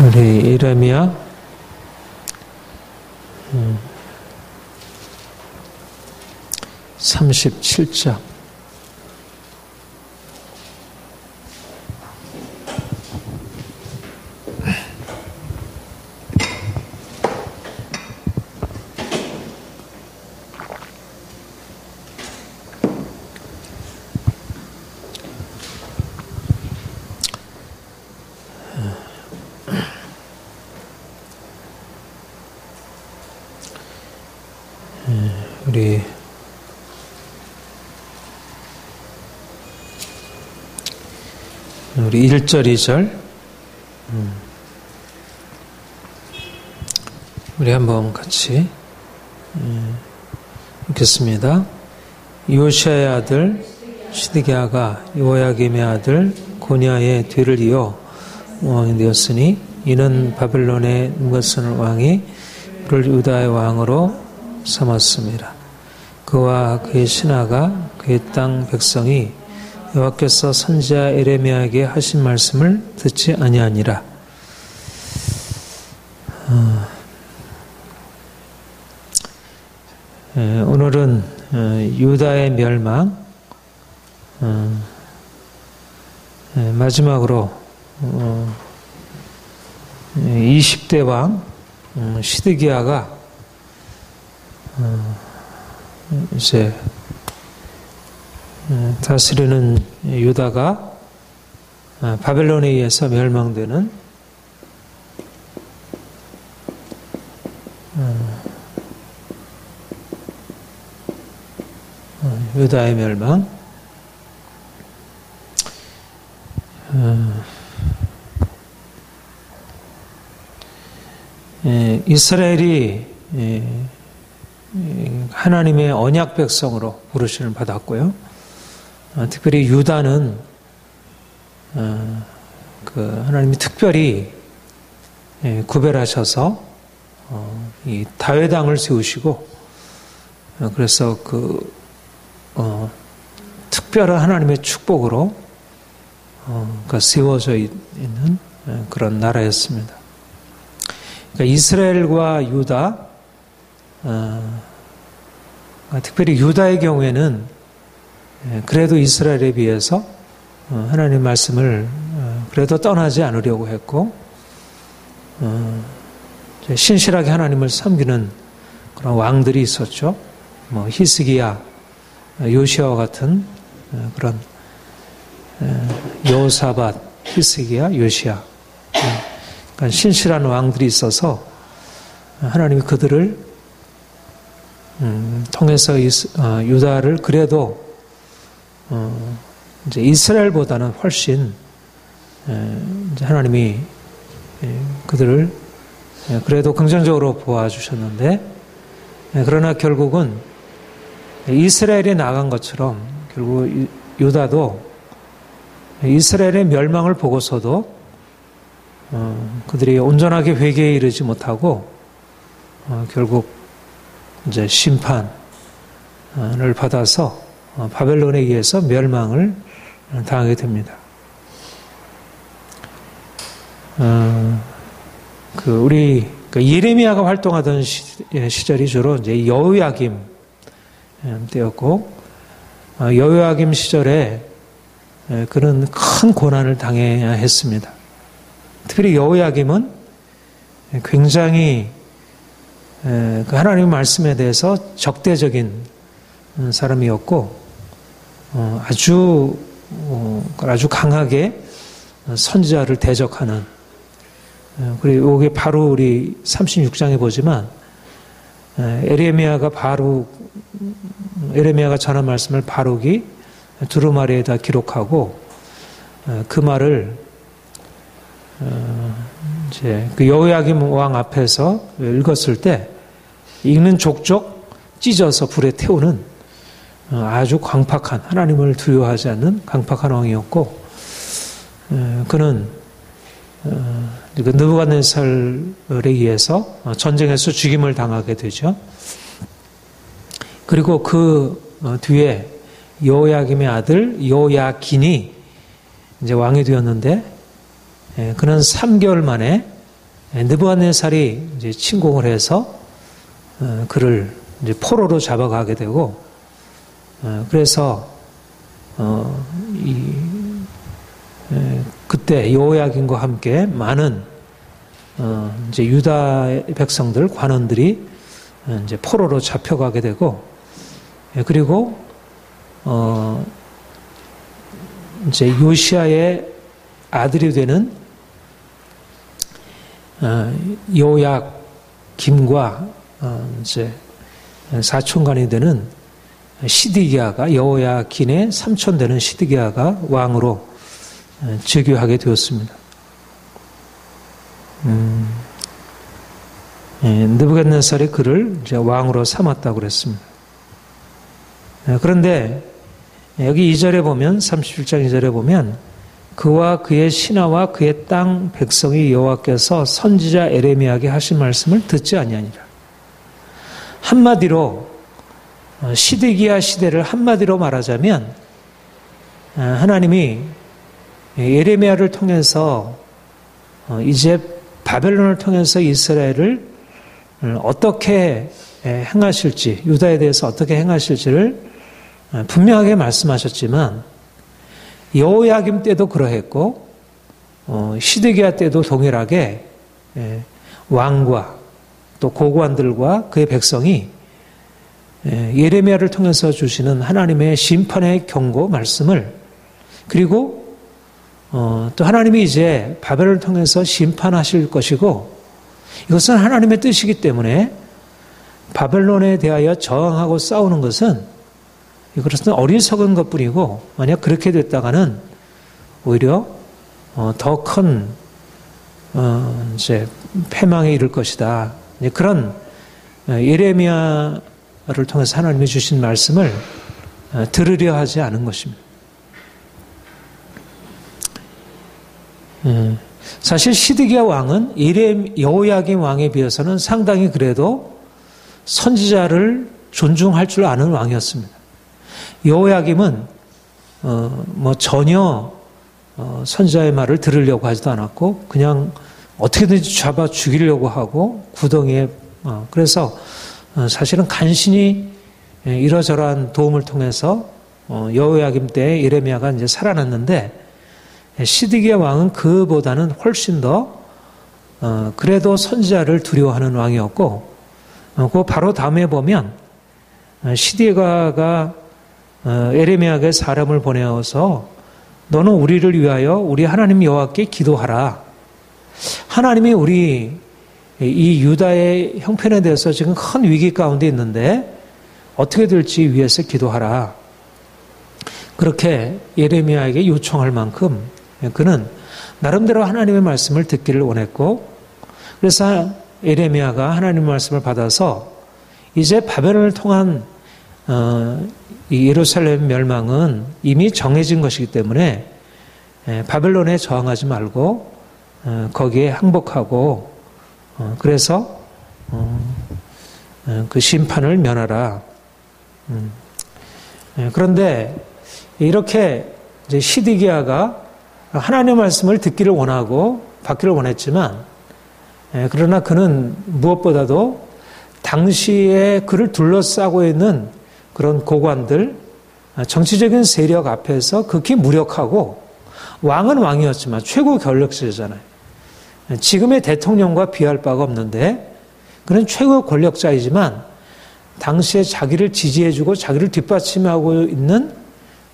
우리 예레미야 37장. 우리 1절, 2절 우리 한번 같이 읽겠습니다. 요시아의 아들 시드기야가 요야김의 아들 고니아의 뒤를 이어 왕이 되었으니 이는 바벨론의 느부갓네살 왕이 그를 유다의 왕으로 삼았습니다. 그와 그의 신하가 그의 땅 백성이 여호와께서 선지자 예레미야에게 하신 말씀을 듣지 아니하니라. 오늘은 유다의 멸망, 마지막으로 20대 왕 시드기야가 이제 다스리는 유다가 바벨론에 의해서 멸망되는 유다의 멸망. 이스라엘이 하나님의 언약 백성으로 부르심을 받았고요. 특별히 유다는 하나님이 특별히 구별하셔서 이 다윗왕을 세우시고, 그래서 특별한 하나님의 축복으로 세워져 있는 그런 나라였습니다. 그러니까 이스라엘과 유다, 특별히 유다의 경우에는 그래도 이스라엘에 비해서 하나님의 말씀을 그래도 떠나지 않으려고 했고, 신실하게 하나님을 섬기는 그런 왕들이 있었죠. 히스기야, 요시아와 같은 그런 여호사밧, 히스기야, 요시야, 그러니까 신실한 왕들이 있어서 하나님이 그들을 통해서 유다를 그래도 이제 이스라엘보다는 훨씬 이제 하나님이 그들을 그래도 긍정적으로 보아주셨는데, 그러나 결국은 이스라엘이 나간 것처럼 결국 유다도 이스라엘의 멸망을 보고서도 그들이 온전하게 회개에 이르지 못하고 결국 이제 심판을 받아서 바벨론에 의해서 멸망을 당하게 됩니다. 우리 예레미야가 활동하던 시절이 주로 이제 여호야김 때였고, 여호야김 시절에 그는 큰 고난을 당해야 했습니다. 특별히 여호야김은 굉장히 하나님의 말씀에 대해서 적대적인 사람이었고, 아주 강하게 선지자를 대적하는, 그리고 이게 바로 우리 36장에 보지만 에레미야가 전한 말씀을 바룩이 두루마리에다 기록하고, 그 말을 이제 그 여호야김 왕 앞에서 읽었을 때 읽는 족족 찢어서 불에 태우는 아주 강팍한, 하나님을 두려워하지 않는 강팍한 왕이었고, 그는 느부갓네살에 의해서 전쟁에서 죽임을 당하게 되죠. 그리고 그 뒤에 여호야김의 아들 여호야긴이 이제 왕이 되었는데, 그는 3개월 만에 느부갓네살이 이제 침공을 해서 그를 이제 포로로 잡아가게 되고, 그래서 그때 여호야긴과 함께 많은 이제 유다 백성들 관원들이 이제 포로로 잡혀가게 되고, 그리고 이제 요시야의 아들이 되는 여호야김과 이제 사촌간이 되는 시드기야가, 여호야긴의 삼촌 되는 시드기야가 왕으로 즉위하게 되었습니다. 느부갓네살이 그를 이제 왕으로 삼았다고 그랬습니다. 그런데 여기 2절에 보면, 37장 2절에 보면, 그와 그의 신하와 그의 땅 백성이 여호와께서 선지자 에레미야에게 하신 말씀을 듣지 아니하니라. 한마디로 시드기야 시대를 한마디로 말하자면, 하나님이 에레미야를 통해서 이제 바벨론을 통해서 이스라엘을 어떻게 행하실지, 유다에 대해서 어떻게 행하실지를 분명하게 말씀하셨지만, 여호야김 때도 그러했고 시드기야 때도 동일하게 왕과 또 고관들과 그의 백성이 예레미야를 통해서 주시는 하나님의 심판의 경고 말씀을, 그리고 또 하나님이 이제 바벨을 통해서 심판하실 것이고, 이것은 하나님의 뜻이기 때문에 바벨론에 대하여 저항하고 싸우는 것은 이것은 어리석은 것뿐이고, 만약 그렇게 됐다가는 오히려 더 큰 이제 패망에 이를 것이다. 그런 예레미야를 통해서 하나님이 주신 말씀을 들으려 하지 않은 것입니다. 사실 시드기야 왕은 여호야김 왕에 비해서는 상당히 그래도 선지자를 존중할 줄 아는 왕이었습니다. 여호야김은 뭐 전혀 선지자의 말을 들으려고 하지도 않았고, 그냥 어떻게든지 잡아 죽이려고 하고 구덩이에 그래서 사실은 간신히 이러저러한 도움을 통해서 여호야김 때 예레미야가 이제 살아났는데, 시드기야 왕은 그보다는 훨씬 더 그래도 선지자를 두려워하는 왕이었고, 그 바로 다음에 보면 시드기야가 예레미야에게 사람을 보내어서 너는 우리를 위하여 우리 하나님 여호와께 기도하라. 하나님이 우리 이 유다의 형편에 대해서 지금 큰 위기 가운데 있는데 어떻게 될지 위해서 기도하라. 그렇게 예레미야에게 요청할 만큼 그는 나름대로 하나님의 말씀을 듣기를 원했고, 그래서 예레미야가 하나님의 말씀을 받아서 이제 바벨론을 통한 이 예루살렘 멸망은 이미 정해진 것이기 때문에 바벨론에 저항하지 말고 거기에 항복하고, 그래서 그 심판을 면하라. 그런데 이렇게 이제 시드기야가 하나님의 말씀을 듣기를 원하고 받기를 원했지만, 그러나 그는 무엇보다도 당시에 그를 둘러싸고 있는 그런 고관들, 정치적인 세력 앞에서 극히 무력하고, 왕은 왕이었지만 최고 권력자잖아요. 지금의 대통령과 비할 바가 없는데 그는 최고 권력자이지만 당시에 자기를 지지해주고 자기를 뒷받침하고 있는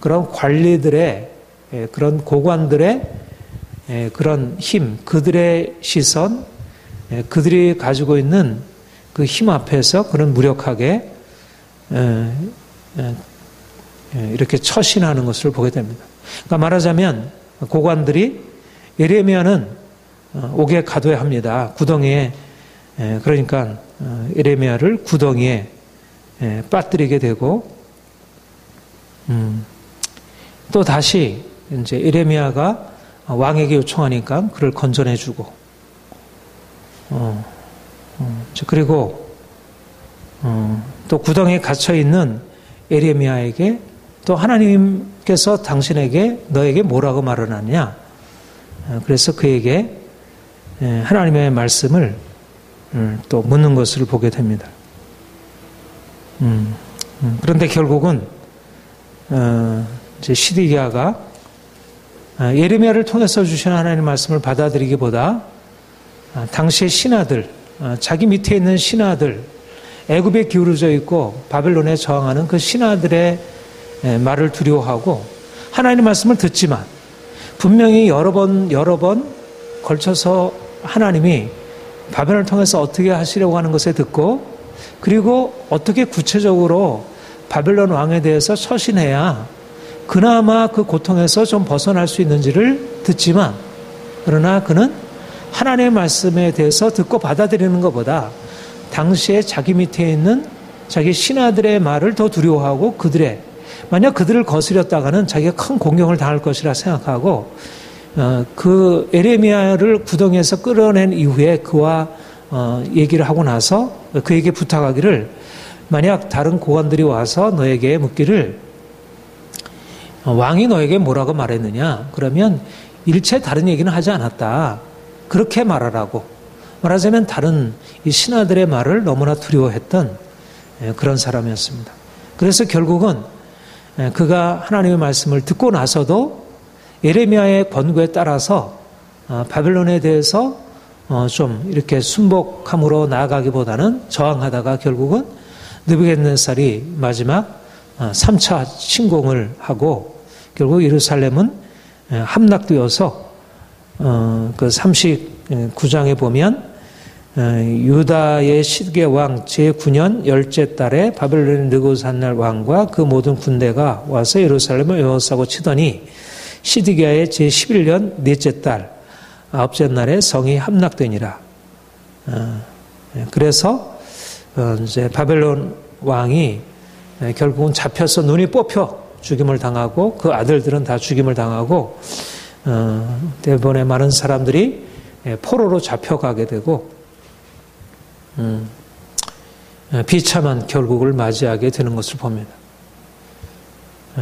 그런 관리들의, 그런 고관들의 그런 힘, 그들의 시선, 그들이 가지고 있는 그 힘 앞에서 그런 무력하게 이렇게 처신하는 것을 보게 됩니다. 그러니까 말하자면 고관들이 예레미야는 옥에 가둬야 합니다. 구덩이에, 그러니까 예레미야를 구덩이에 빠뜨리게 되고, 또 다시 이제 예레미야가 왕에게 요청하니까 그를 건져내주고, 그리고 또 구덩이에 갇혀 있는 예레미야에게 또 하나님께서 당신에게 너에게 뭐라고 말을 하냐? 그래서 그에게 하나님의 말씀을 또 묻는 것을 보게 됩니다. 그런데 결국은 이제 시드기야가 예레미야를 통해서 주신 하나님의 말씀을 받아들이기보다 당시의 신하들, 자기 밑에 있는 신하들, 애굽에 기울어져 있고 바벨론에 저항하는 그 신하들의 말을 두려워하고 하나님의 말씀을 듣지만 분명히 여러 번 걸쳐서 하나님이 바벨론을 통해서 어떻게 하시려고 하는 것에 듣고 그리고 어떻게 구체적으로 바벨론 왕에 대해서 처신해야 그나마 그 고통에서 좀 벗어날 수 있는지를 듣지만 그러나 그는 하나님의 말씀에 대해서 듣고 받아들이는 것보다 당시에 자기 밑에 있는 자기 신하들의 말을 더 두려워하고 만약 그들을 거스렸다가는 자기가 큰 공경을 당할 것이라 생각하고 그 에레미야를 구덩이에서 끌어낸 이후에 그와 얘기를 하고 나서 그에게 부탁하기를 만약 다른 고관들이 와서 너에게 묻기를 왕이 너에게 뭐라고 말했느냐? 그러면 일체 다른 얘기는 하지 않았다. 그렇게 말하라고. 말하자면 다른 이 신하들의 말을 너무나 두려워했던 그런 사람이었습니다. 그래서 결국은 그가 하나님의 말씀을 듣고 나서도 예레미야의 권고에 따라서 바벨론에 대해서 좀 이렇게 순복함으로 나아가기보다는 저항하다가 결국은 느부갓네살이 마지막 3차 침공을 하고 결국 예루살렘은 함락되어서 그 39장에 보면 유다의 시드기야 왕 제9년 10째 달에 바벨론의 느부갓네살 왕과 그 모든 군대가 와서 예루살렘을 에워싸고 치더니 시드기야의 제11년 넷째 달 9째 날에 성이 함락되니라. 그래서 이제 바벨론 왕이 결국은 잡혀서 눈이 뽑혀 죽임을 당하고 그 아들들은 다 죽임을 당하고 대부분의 많은 사람들이 포로로 잡혀가게 되고 비참한 결국을 맞이하게 되는 것을 봅니다.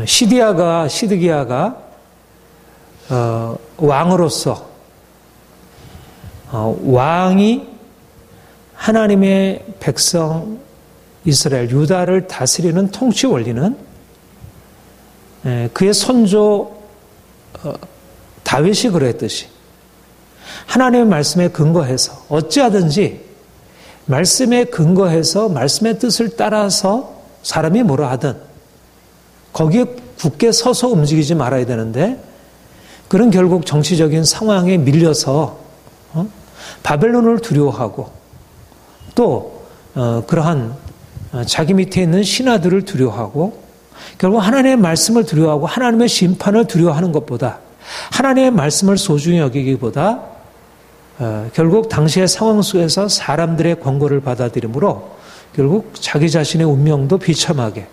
시드기야가 왕으로서 왕이 하나님의 백성 이스라엘 유다를 다스리는 통치 원리는 그의 손조 다윗이 그랬듯이 하나님의 말씀에 근거해서 어찌하든지 말씀에 근거해서 말씀의 뜻을 따라서 사람이 뭐라 하든 거기에 굳게 서서 움직이지 말아야 되는데 그는 결국 정치적인 상황에 밀려서 바벨론을 두려워하고 또 그러한 자기 밑에 있는 신하들을 두려워하고 결국 하나님의 말씀을 두려워하고 하나님의 심판을 두려워하는 것보다 하나님의 말씀을 소중히 여기기보다 결국 당시의 상황 속에서 사람들의 권고를 받아들이므로 결국 자기 자신의 운명도 비참하게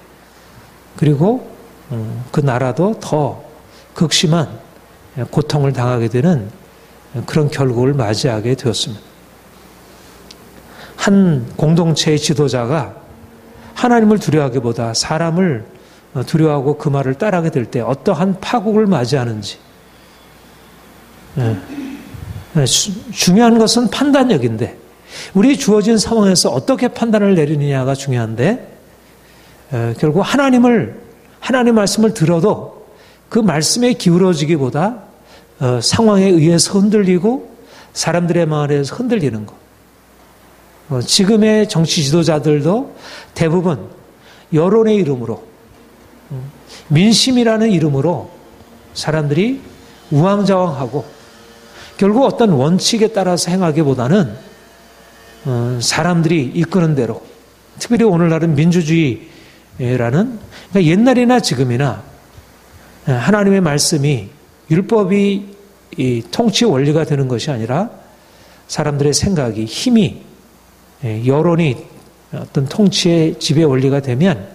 그리고 그 나라도 더 극심한 고통을 당하게 되는 그런 결국을 맞이하게 되었습니다. 한 공동체의 지도자가 하나님을 두려워하기보다 사람을 두려워하고 그 말을 따르게 될 때 어떠한 파국을 맞이하는지 중요한 것은 판단력인데 우리 주어진 상황에서 어떻게 판단을 내리느냐가 중요한데 결국 하나님의 말씀을 들어도 그 말씀에 기울어지기보다 상황에 의해서 흔들리고 사람들의 말에 의해서 흔들리는 것. 지금의 정치 지도자들도 대부분 여론의 이름으로 민심이라는 이름으로 사람들이 우왕좌왕하고 결국 어떤 원칙에 따라서 행하기보다는 사람들이 이끄는 대로 특별히 오늘날은 민주주의라는 그러니까 옛날이나 지금이나 하나님의 말씀이 율법이 이 통치 원리가 되는 것이 아니라 사람들의 생각이 힘이 여론이 어떤 통치의 지배 원리가 되면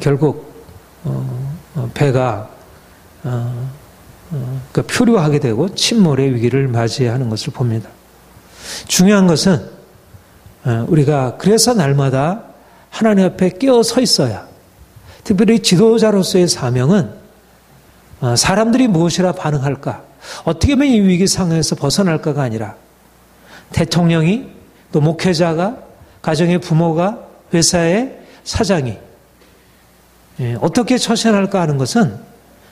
결국 배가 표류하게 되고 침몰의 위기를 맞이하는 것을 봅니다. 중요한 것은 우리가 그래서 날마다 하나님 앞에 끼어 서 있어야 특별히 지도자로서의 사명은 사람들이 무엇이라 반응할까 어떻게 하면 이 위기 상황에서 벗어날까가 아니라 대통령이 또 목회자가 가정의 부모가 회사의 사장이 어떻게 처신할까 하는 것은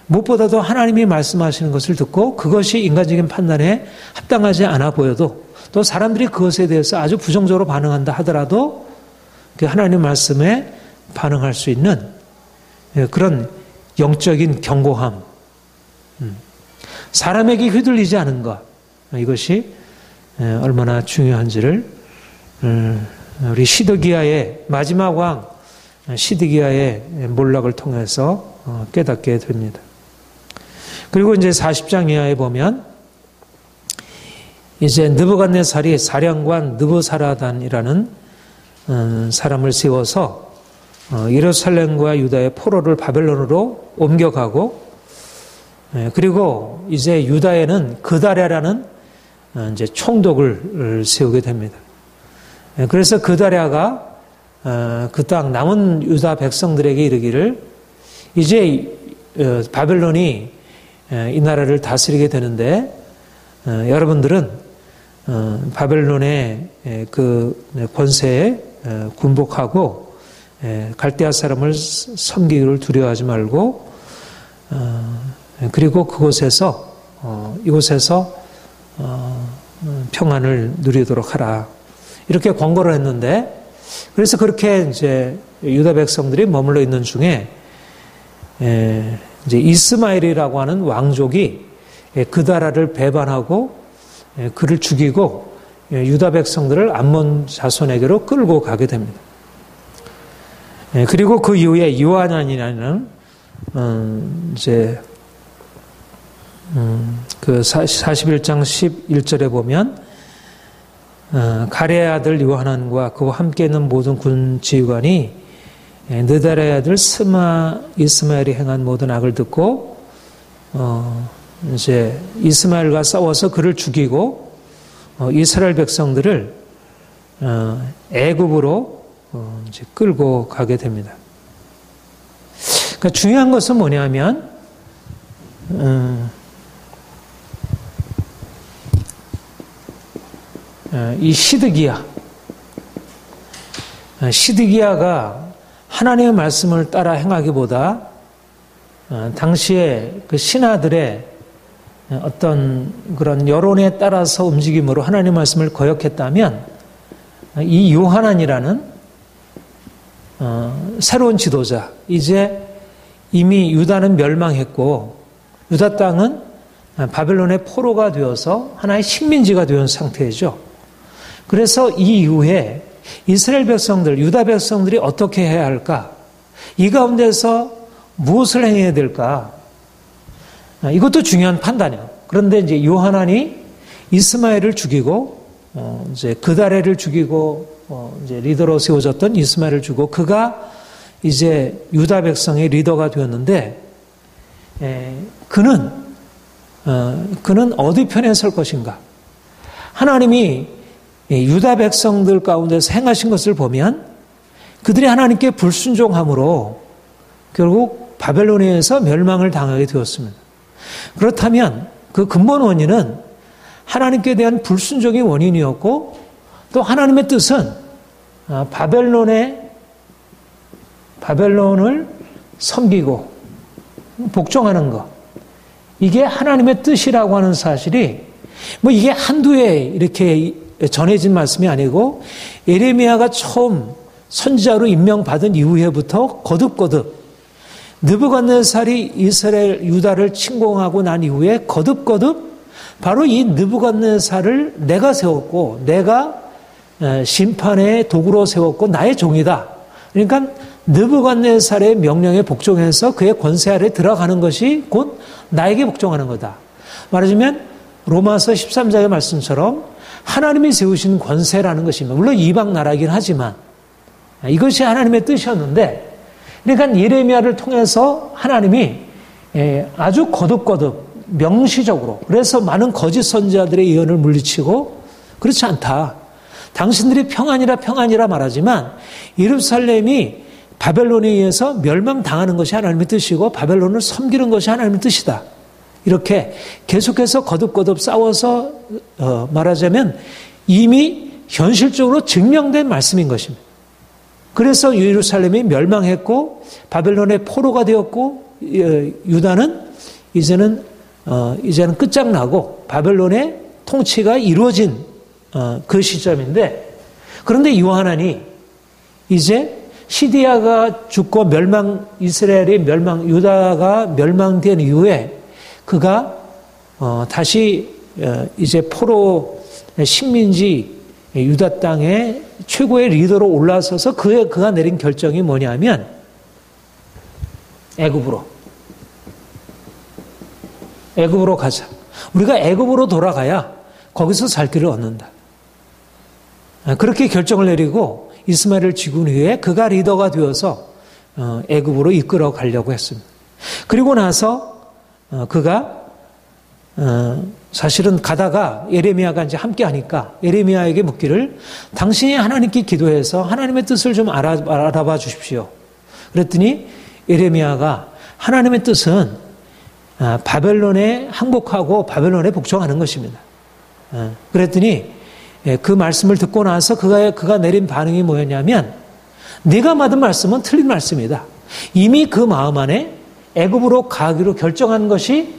무엇보다도 하나님이 말씀하시는 것을 듣고 그것이 인간적인 판단에 합당하지 않아 보여도 또 사람들이 그것에 대해서 아주 부정적으로 반응한다 하더라도 그 하나님 말씀에 반응할 수 있는 그런 영적인 견고함, 사람에게 휘둘리지 않은 것, 이것이 얼마나 중요한지를 우리 시드기야의 마지막 왕 시드기야의 몰락을 통해서 깨닫게 됩니다. 그리고 이제 40장 이하에 보면 이제 느부갓네살이 사령관 느부사라단이라는 사람을 세워서 예루살렘과 유다의 포로를 바벨론으로 옮겨가고 그리고 이제 유다에는 그다랴라는 이제 총독을 세우게 됩니다. 그래서 그다랴가 그 땅 남은 유다 백성들에게 이르기를 이제 바벨론이 이 나라를 다스리게 되는데 여러분들은 바벨론의 그 권세에 굴복하고 갈대아 사람을 섬기기를 두려워하지 말고 그리고 그곳에서 이곳에서 평안을 누리도록 하라 이렇게 권고를 했는데 그래서 그렇게 이제 유다 백성들이 머물러 있는 중에 이제 이스마엘이라고 하는 왕족이 그다라를 배반하고 그를 죽이고 유다 백성들을 암몬 자손에게로 끌고 가게 됩니다. 그리고 그 이후에 요하난이라는 이제 그 41장 11절에 보면 가레의 아들 요하난과 그와 함께 있는 모든 군 지휘관이 느다라의 아들 이스마엘이 행한 모든 악을 듣고 이제 이스마엘과 싸워서 그를 죽이고 이스라엘 백성들을 애굽으로 이제 끌고 가게 됩니다. 그러니까 중요한 것은 뭐냐면 이 시드기야가 하나님의 말씀을 따라 행하기보다 당시에 그 신하들의 어떤 그런 여론에 따라서 움직임으로 하나님의 말씀을 거역했다면 이 요하난이라는 새로운 지도자, 이제 이미 유다는 멸망했고 유다 땅은 바벨론의 포로가 되어서 하나의 식민지가 된 상태이죠. 그래서 이 이후에 이스라엘 백성들, 유다 백성들이 어떻게 해야 할까? 이 가운데서 무엇을 행해야 될까? 이것도 중요한 판단이에요. 그런데 이제 요하난이 이스마엘을 죽이고, 이제 그다레를 죽이고, 이제 리더로 세워졌던 이스마엘을 죽이고, 그가 이제 유다 백성의 리더가 되었는데, 그는 어디 편에 설 것인가? 하나님이 유다 백성들 가운데서 행하신 것을 보면 그들이 하나님께 불순종함으로 결국 바벨론에 의해서 멸망을 당하게 되었습니다. 그렇다면 그 근본 원인은 하나님께 대한 불순종이 원인이었고 또 하나님의 뜻은 바벨론을 섬기고 복종하는 것, 이게 하나님의 뜻이라고 하는 사실이 이게 한두 해 이렇게 전해진 말씀이 아니고 예레미야가 처음 선지자로 임명받은 이후에부터 거듭거듭 느부갓네살이 이스라엘 유다를 침공하고 난 이후에 거듭거듭 바로 이 느부갓네살을 내가 세웠고 내가 심판의 도구로 세웠고 나의 종이다. 그러니까 느부갓네살의 명령에 복종해서 그의 권세 아래 들어가는 것이 곧 나에게 복종하는 거다. 말하자면 로마서 13장의 말씀처럼 하나님이 세우신 권세라는 것입니다. 물론 이방 나라이긴 하지만 이것이 하나님의 뜻이었는데 그러니까 예레미야를 통해서 하나님이 아주 거듭거듭 명시적으로 그래서 많은 거짓 선지자들의 예언을 물리치고 그렇지 않다. 당신들이 평안이라 말하지만 예루살렘이 바벨론에 의해서 멸망당하는 것이 하나님의 뜻이고 바벨론을 섬기는 것이 하나님의 뜻이다. 이렇게 계속해서 거듭거듭 싸워서 말하자면 이미 현실적으로 증명된 말씀인 것입니다. 그래서 예루살렘이 멸망했고 바벨론의 포로가 되었고 유다는 이제는 끝장나고 바벨론의 통치가 이루어진 그 시점인데, 그런데 요한안이 이제 시디아가 죽고 이스라엘이 유다가 멸망된 이후에 그가 다시 이제 포로 식민지 유다 땅의 최고의 리더로 올라서서 그가 내린 결정이 뭐냐면 애굽으로 가자. 우리가 애굽으로 돌아가야 거기서 살 길을 얻는다. 그렇게 결정을 내리고 이스마엘을 죽은 후에 그가 리더가 되어서 애굽으로 이끌어 가려고 했습니다. 그리고 나서 그가 사실은 가다가 예레미야가 이제 함께 하니까 예레미야에게 묻기를 당신이 하나님께 기도해서 하나님의 뜻을 좀 알아봐 주십시오. 그랬더니 예레미야가 하나님의 뜻은 바벨론에 항복하고 바벨론에 복종하는 것입니다. 그랬더니 그 말씀을 듣고 나서 그가 내린 반응이 뭐였냐면, 네가 받은 말씀은 틀린 말씀이다. 이미 그 마음 안에 애굽으로 가기로 결정한 것이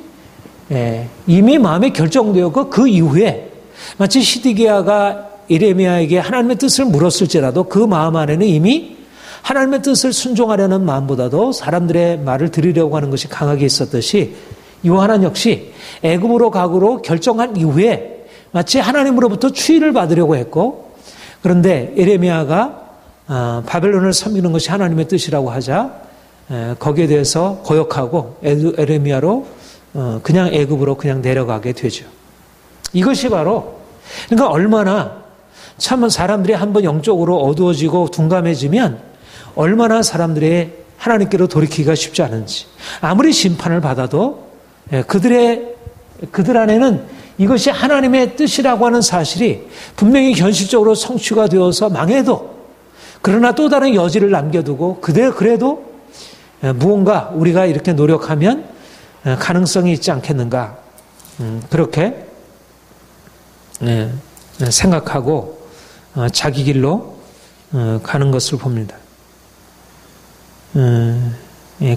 이미 마음에 결정되었고, 그 이후에 마치 시드기야가 예레미야에게 하나님의 뜻을 물었을지라도 그 마음 안에는 이미 하나님의 뜻을 순종하려는 마음보다도 사람들의 말을 들으려고 하는 것이 강하게 있었듯이 요한은 역시 애굽으로 가기로 결정한 이후에 마치 하나님으로부터 추위를 받으려고 했고, 그런데 예레미야가 바벨론을 섬기는 것이 하나님의 뜻이라고 하자 거기에 대해서 거역하고 예레미야로 그냥 애굽으로 그냥 내려가게 되죠. 이것이 바로, 그러니까 얼마나 참 사람들이 한번 영적으로 어두워지고 둔감해지면 얼마나 사람들의 하나님께로 돌이키기가 쉽지 않은지. 아무리 심판을 받아도 그들 안에는 이것이 하나님의 뜻이라고 하는 사실이 분명히 현실적으로 성취가 되어서 망해도, 그러나 또 다른 여지를 남겨두고 그래도 무언가 우리가 이렇게 노력하면 가능성이 있지 않겠는가, 그렇게 생각하고 자기 길로 가는 것을 봅니다.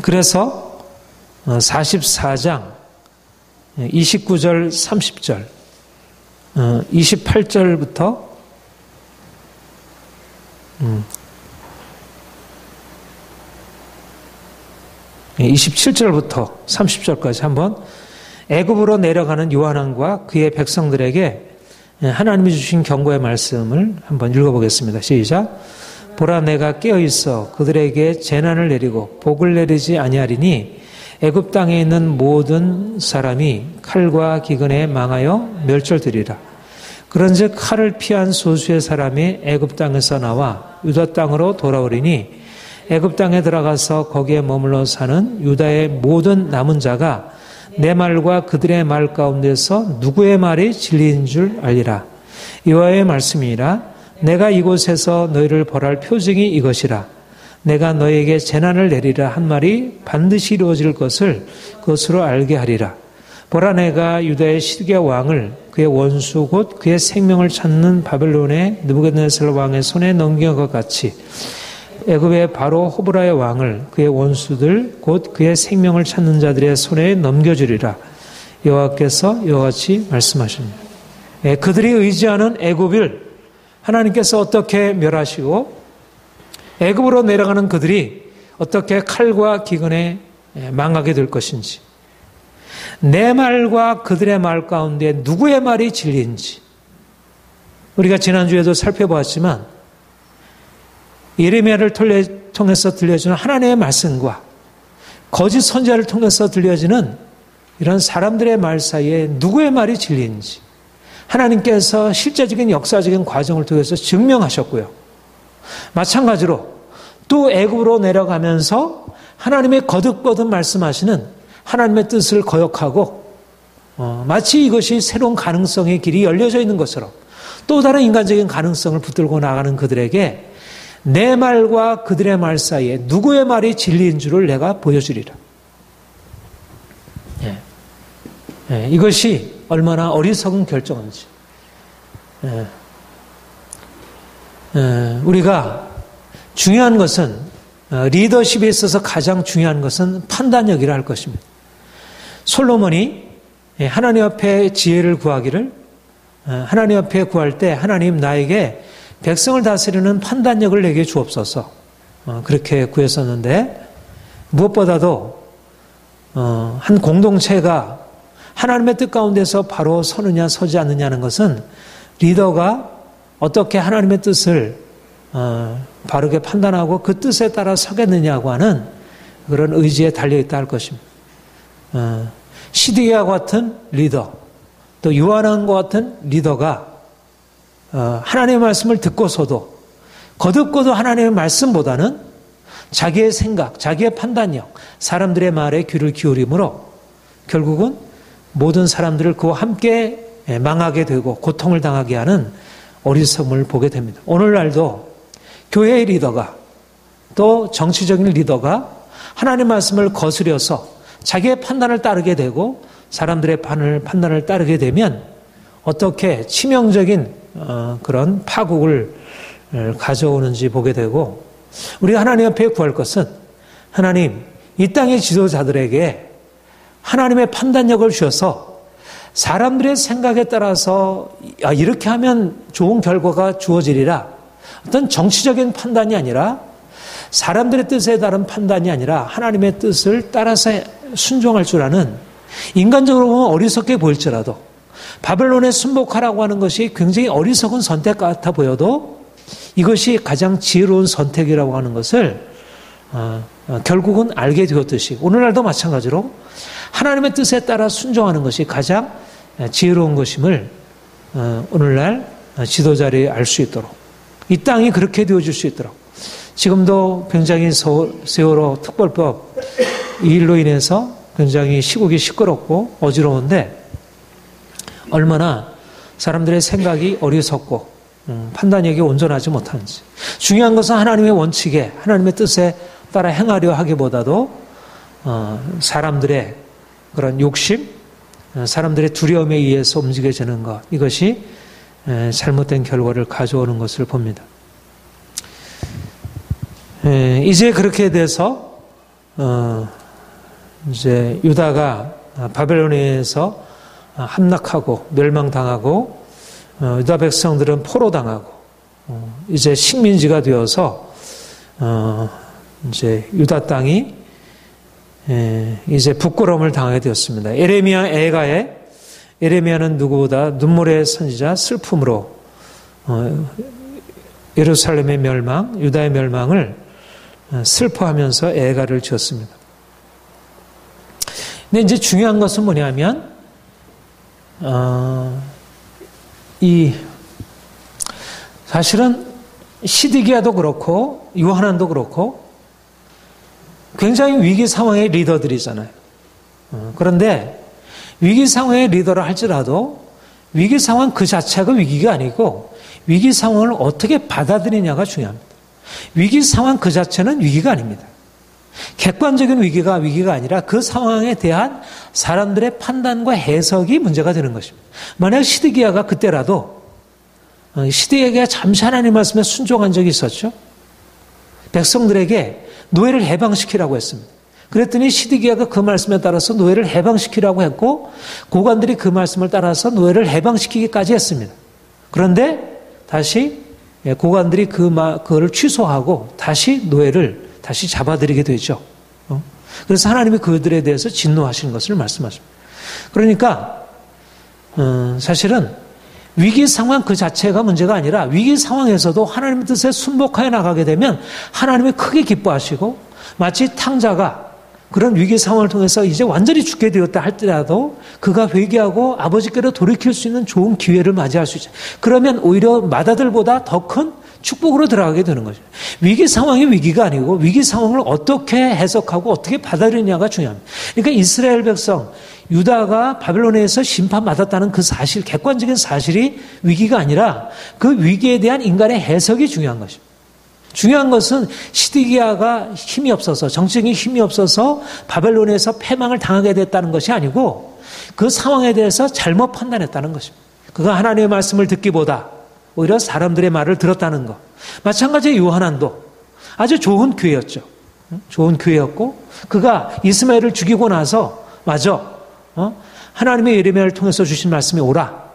그래서 44장 29절 30절 28절부터 27절부터 30절까지 한번 애굽으로 내려가는 요한왕과 그의 백성들에게 하나님이 주신 경고의 말씀을 한번 읽어보겠습니다. 시작. 보라, 내가 깨어있어 그들에게 재난을 내리고 복을 내리지 아니하리니 애굽 땅에 있는 모든 사람이 칼과 기근에 망하여 멸절되리라. 그런즉 칼을 피한 소수의 사람이 애굽 땅에서 나와 유다 땅으로 돌아오리니 애굽 땅에 들어가서 거기에 머물러 사는 유다의 모든 남은 자가 내 말과 그들의 말 가운데서 누구의 말이 진리인 줄 알리라. 여호와의 말씀이라. 내가 이곳에서 너희를 벌할 표징이 이것이라. 내가 너에게 재난을 내리라 한 말이 반드시 이루어질 것을 그것으로 알게 하리라. 보라, 내가 유다의 시드기야 왕을 그의 원수 곧 그의 생명을 찾는 바벨론의 느부갓네살 왕의 손에 넘긴 것 같이 애굽의 바로 호브라의 왕을 그의 원수들 곧 그의 생명을 찾는 자들의 손에 넘겨주리라. 여호와께서 이와 같이 말씀하십니다. 그들이 의지하는 애굽을 하나님께서 어떻게 멸하시고 애굽으로 내려가는 그들이 어떻게 칼과 기근에 망하게 될 것인지, 내 말과 그들의 말 가운데 누구의 말이 진리인지 우리가 지난주에도 살펴보았지만 예레미야를 통해서 들려주는 하나님의 말씀과 거짓 선지자를 통해서 들려지는 이런 사람들의 말 사이에 누구의 말이 진리인지 하나님께서 실제적인 역사적인 과정을 통해서 증명하셨고요. 마찬가지로 또 애굽으로 내려가면서 하나님의 거듭거듭 말씀하시는 하나님의 뜻을 거역하고 마치 이것이 새로운 가능성의 길이 열려져 있는 것처럼 또 다른 인간적인 가능성을 붙들고 나가는 그들에게 내 말과 그들의 말 사이에 누구의 말이 진리인 줄을 내가 보여주리라. 이것이 얼마나 어리석은 결정인지. 우리가 중요한 것은 리더십에 있어서 가장 중요한 것은 판단력이라 할 것입니다. 솔로몬이 하나님 앞에 지혜를 구하기를 하나님 앞에 구할 때 하나님 나에게 백성을 다스리는 판단력을 내게 주옵소서 그렇게 구했었는데 무엇보다도 한 공동체가 하나님의 뜻 가운데서 바로 서느냐 서지 않느냐는 것은 리더가 어떻게 하나님의 뜻을 바르게 판단하고 그 뜻에 따라 서겠느냐고 하는 그런 의지에 달려있다 할 것입니다. 시드기야 같은 리더 또 요한왕과 같은 리더가 하나님의 말씀을 듣고서도 거듭고도 하나님의 말씀보다는 자기의 생각, 자기의 판단력, 사람들의 말에 귀를 기울이므로 결국은 모든 사람들을 그와 함께 망하게 되고 고통을 당하게 하는 어리석음을 보게 됩니다. 오늘날도 교회의 리더가 또 정치적인 리더가 하나님의 말씀을 거스려서 자기의 판단을 따르게 되고 사람들의 판단을 따르게 되면 어떻게 치명적인 그런 파국을 가져오는지 보게 되고 우리가 하나님 앞에 구할 것은 하나님 이 땅의 지도자들에게 하나님의 판단력을 주셔서 사람들의 생각에 따라서 이렇게 하면 좋은 결과가 주어지리라 어떤 정치적인 판단이 아니라 사람들의 뜻에 따른 판단이 아니라 하나님의 뜻을 따라서 순종할 줄 아는 인간적으로 보면 어리석게 보일지라도 바벨론에 순복하라고 하는 것이 굉장히 어리석은 선택 같아 보여도 이것이 가장 지혜로운 선택이라고 하는 것을 결국은 알게 되었듯이 오늘날도 마찬가지로 하나님의 뜻에 따라 순종하는 것이 가장 지혜로운 것임을 오늘날 지도자들이 알 수 있도록 이 땅이 그렇게 되어줄 수 있도록 지금도 굉장히 세월호 특별법 이 일로 인해서 굉장히 시국이 시끄럽고 어지러운데 얼마나 사람들의 생각이 어리석고 판단력이 온전하지 못하는지 중요한 것은 하나님의 원칙에 하나님의 뜻에 따라 행하려 하기보다도 사람들의 그런 욕심 사람들의 두려움에 의해서 움직여지는 것 이것이 잘못된 결과를 가져오는 것을 봅니다. 이제 그렇게 돼서 이제 유다가 바벨론에서 함락하고 멸망당하고 유다 백성들은 포로당하고 이제 식민지가 되어서 이제 유다 땅이 이제 부끄러움을 당하게 되었습니다. 에레미야 애가에 에레미야는 누구보다 눈물의 선지자 슬픔으로 예루살렘의 멸망, 유다의 멸망을 슬퍼하면서 애가를 지었습니다. 근데 이제 중요한 것은 뭐냐면 사실은 시드기야도 그렇고 요하난도 그렇고 굉장히 위기 상황의 리더들이잖아요. 그런데 위기 상황의 리더를 할지라도 위기 상황 그 자체가 위기가 아니고 위기 상황을 어떻게 받아들이냐가 중요합니다. 위기 상황 그 자체는 위기가 아닙니다. 객관적인 위기가 아니라 그 상황에 대한 사람들의 판단과 해석이 문제가 되는 것입니다. 만약 시드기야가 그때라도 시드기야가 잠시 하나님 말씀에 순종한 적이 있었죠. 백성들에게 노예를 해방시키라고 했습니다. 그랬더니 시드기야가 그 말씀에 따라서 노예를 해방시키라고 했고 고관들이 그 말씀을 따라서 노예를 해방시키기까지 했습니다. 그런데 다시 고관들이 그거를 취소하고 다시 노예를 다시 잡아들이게 되죠. 그래서 하나님이 그들에 대해서 진노하시는 것을 말씀하십니다. 그러니까 사실은 위기 상황 그 자체가 문제가 아니라 위기 상황에서도 하나님의 뜻에 순복하여 나가게 되면 하나님이 크게 기뻐하시고 마치 탕자가 그런 위기 상황을 통해서 이제 완전히 죽게 되었다 할지라도 그가 회개하고 아버지께로 돌이킬 수 있는 좋은 기회를 맞이할 수 있죠. 그러면 오히려 맏아들보다 더 큰 축복으로 들어가게 되는 거죠. 위기 상황이 위기가 아니고 위기 상황을 어떻게 해석하고 어떻게 받아들이냐가 중요합니다. 그러니까 이스라엘 백성 유다가 바벨론에서 심판받았다는 그 사실, 객관적인 사실이 위기가 아니라 그 위기에 대한 인간의 해석이 중요한 것입니다. 중요한 것은 시드기야가 힘이 없어서 정치적인 힘이 없어서 바벨론에서 패망을 당하게 됐다는 것이 아니고 그 상황에 대해서 잘못 판단했다는 것입니다. 그가 하나님의 말씀을 듣기보다 오히려 사람들의 말을 들었다는 것. 마찬가지로 요한도 아주 좋은 교회였죠. 좋은 교회였고 그가 이스마엘을 죽이고 나서 하나님의 예레미야를 통해서 주신 말씀이 오라.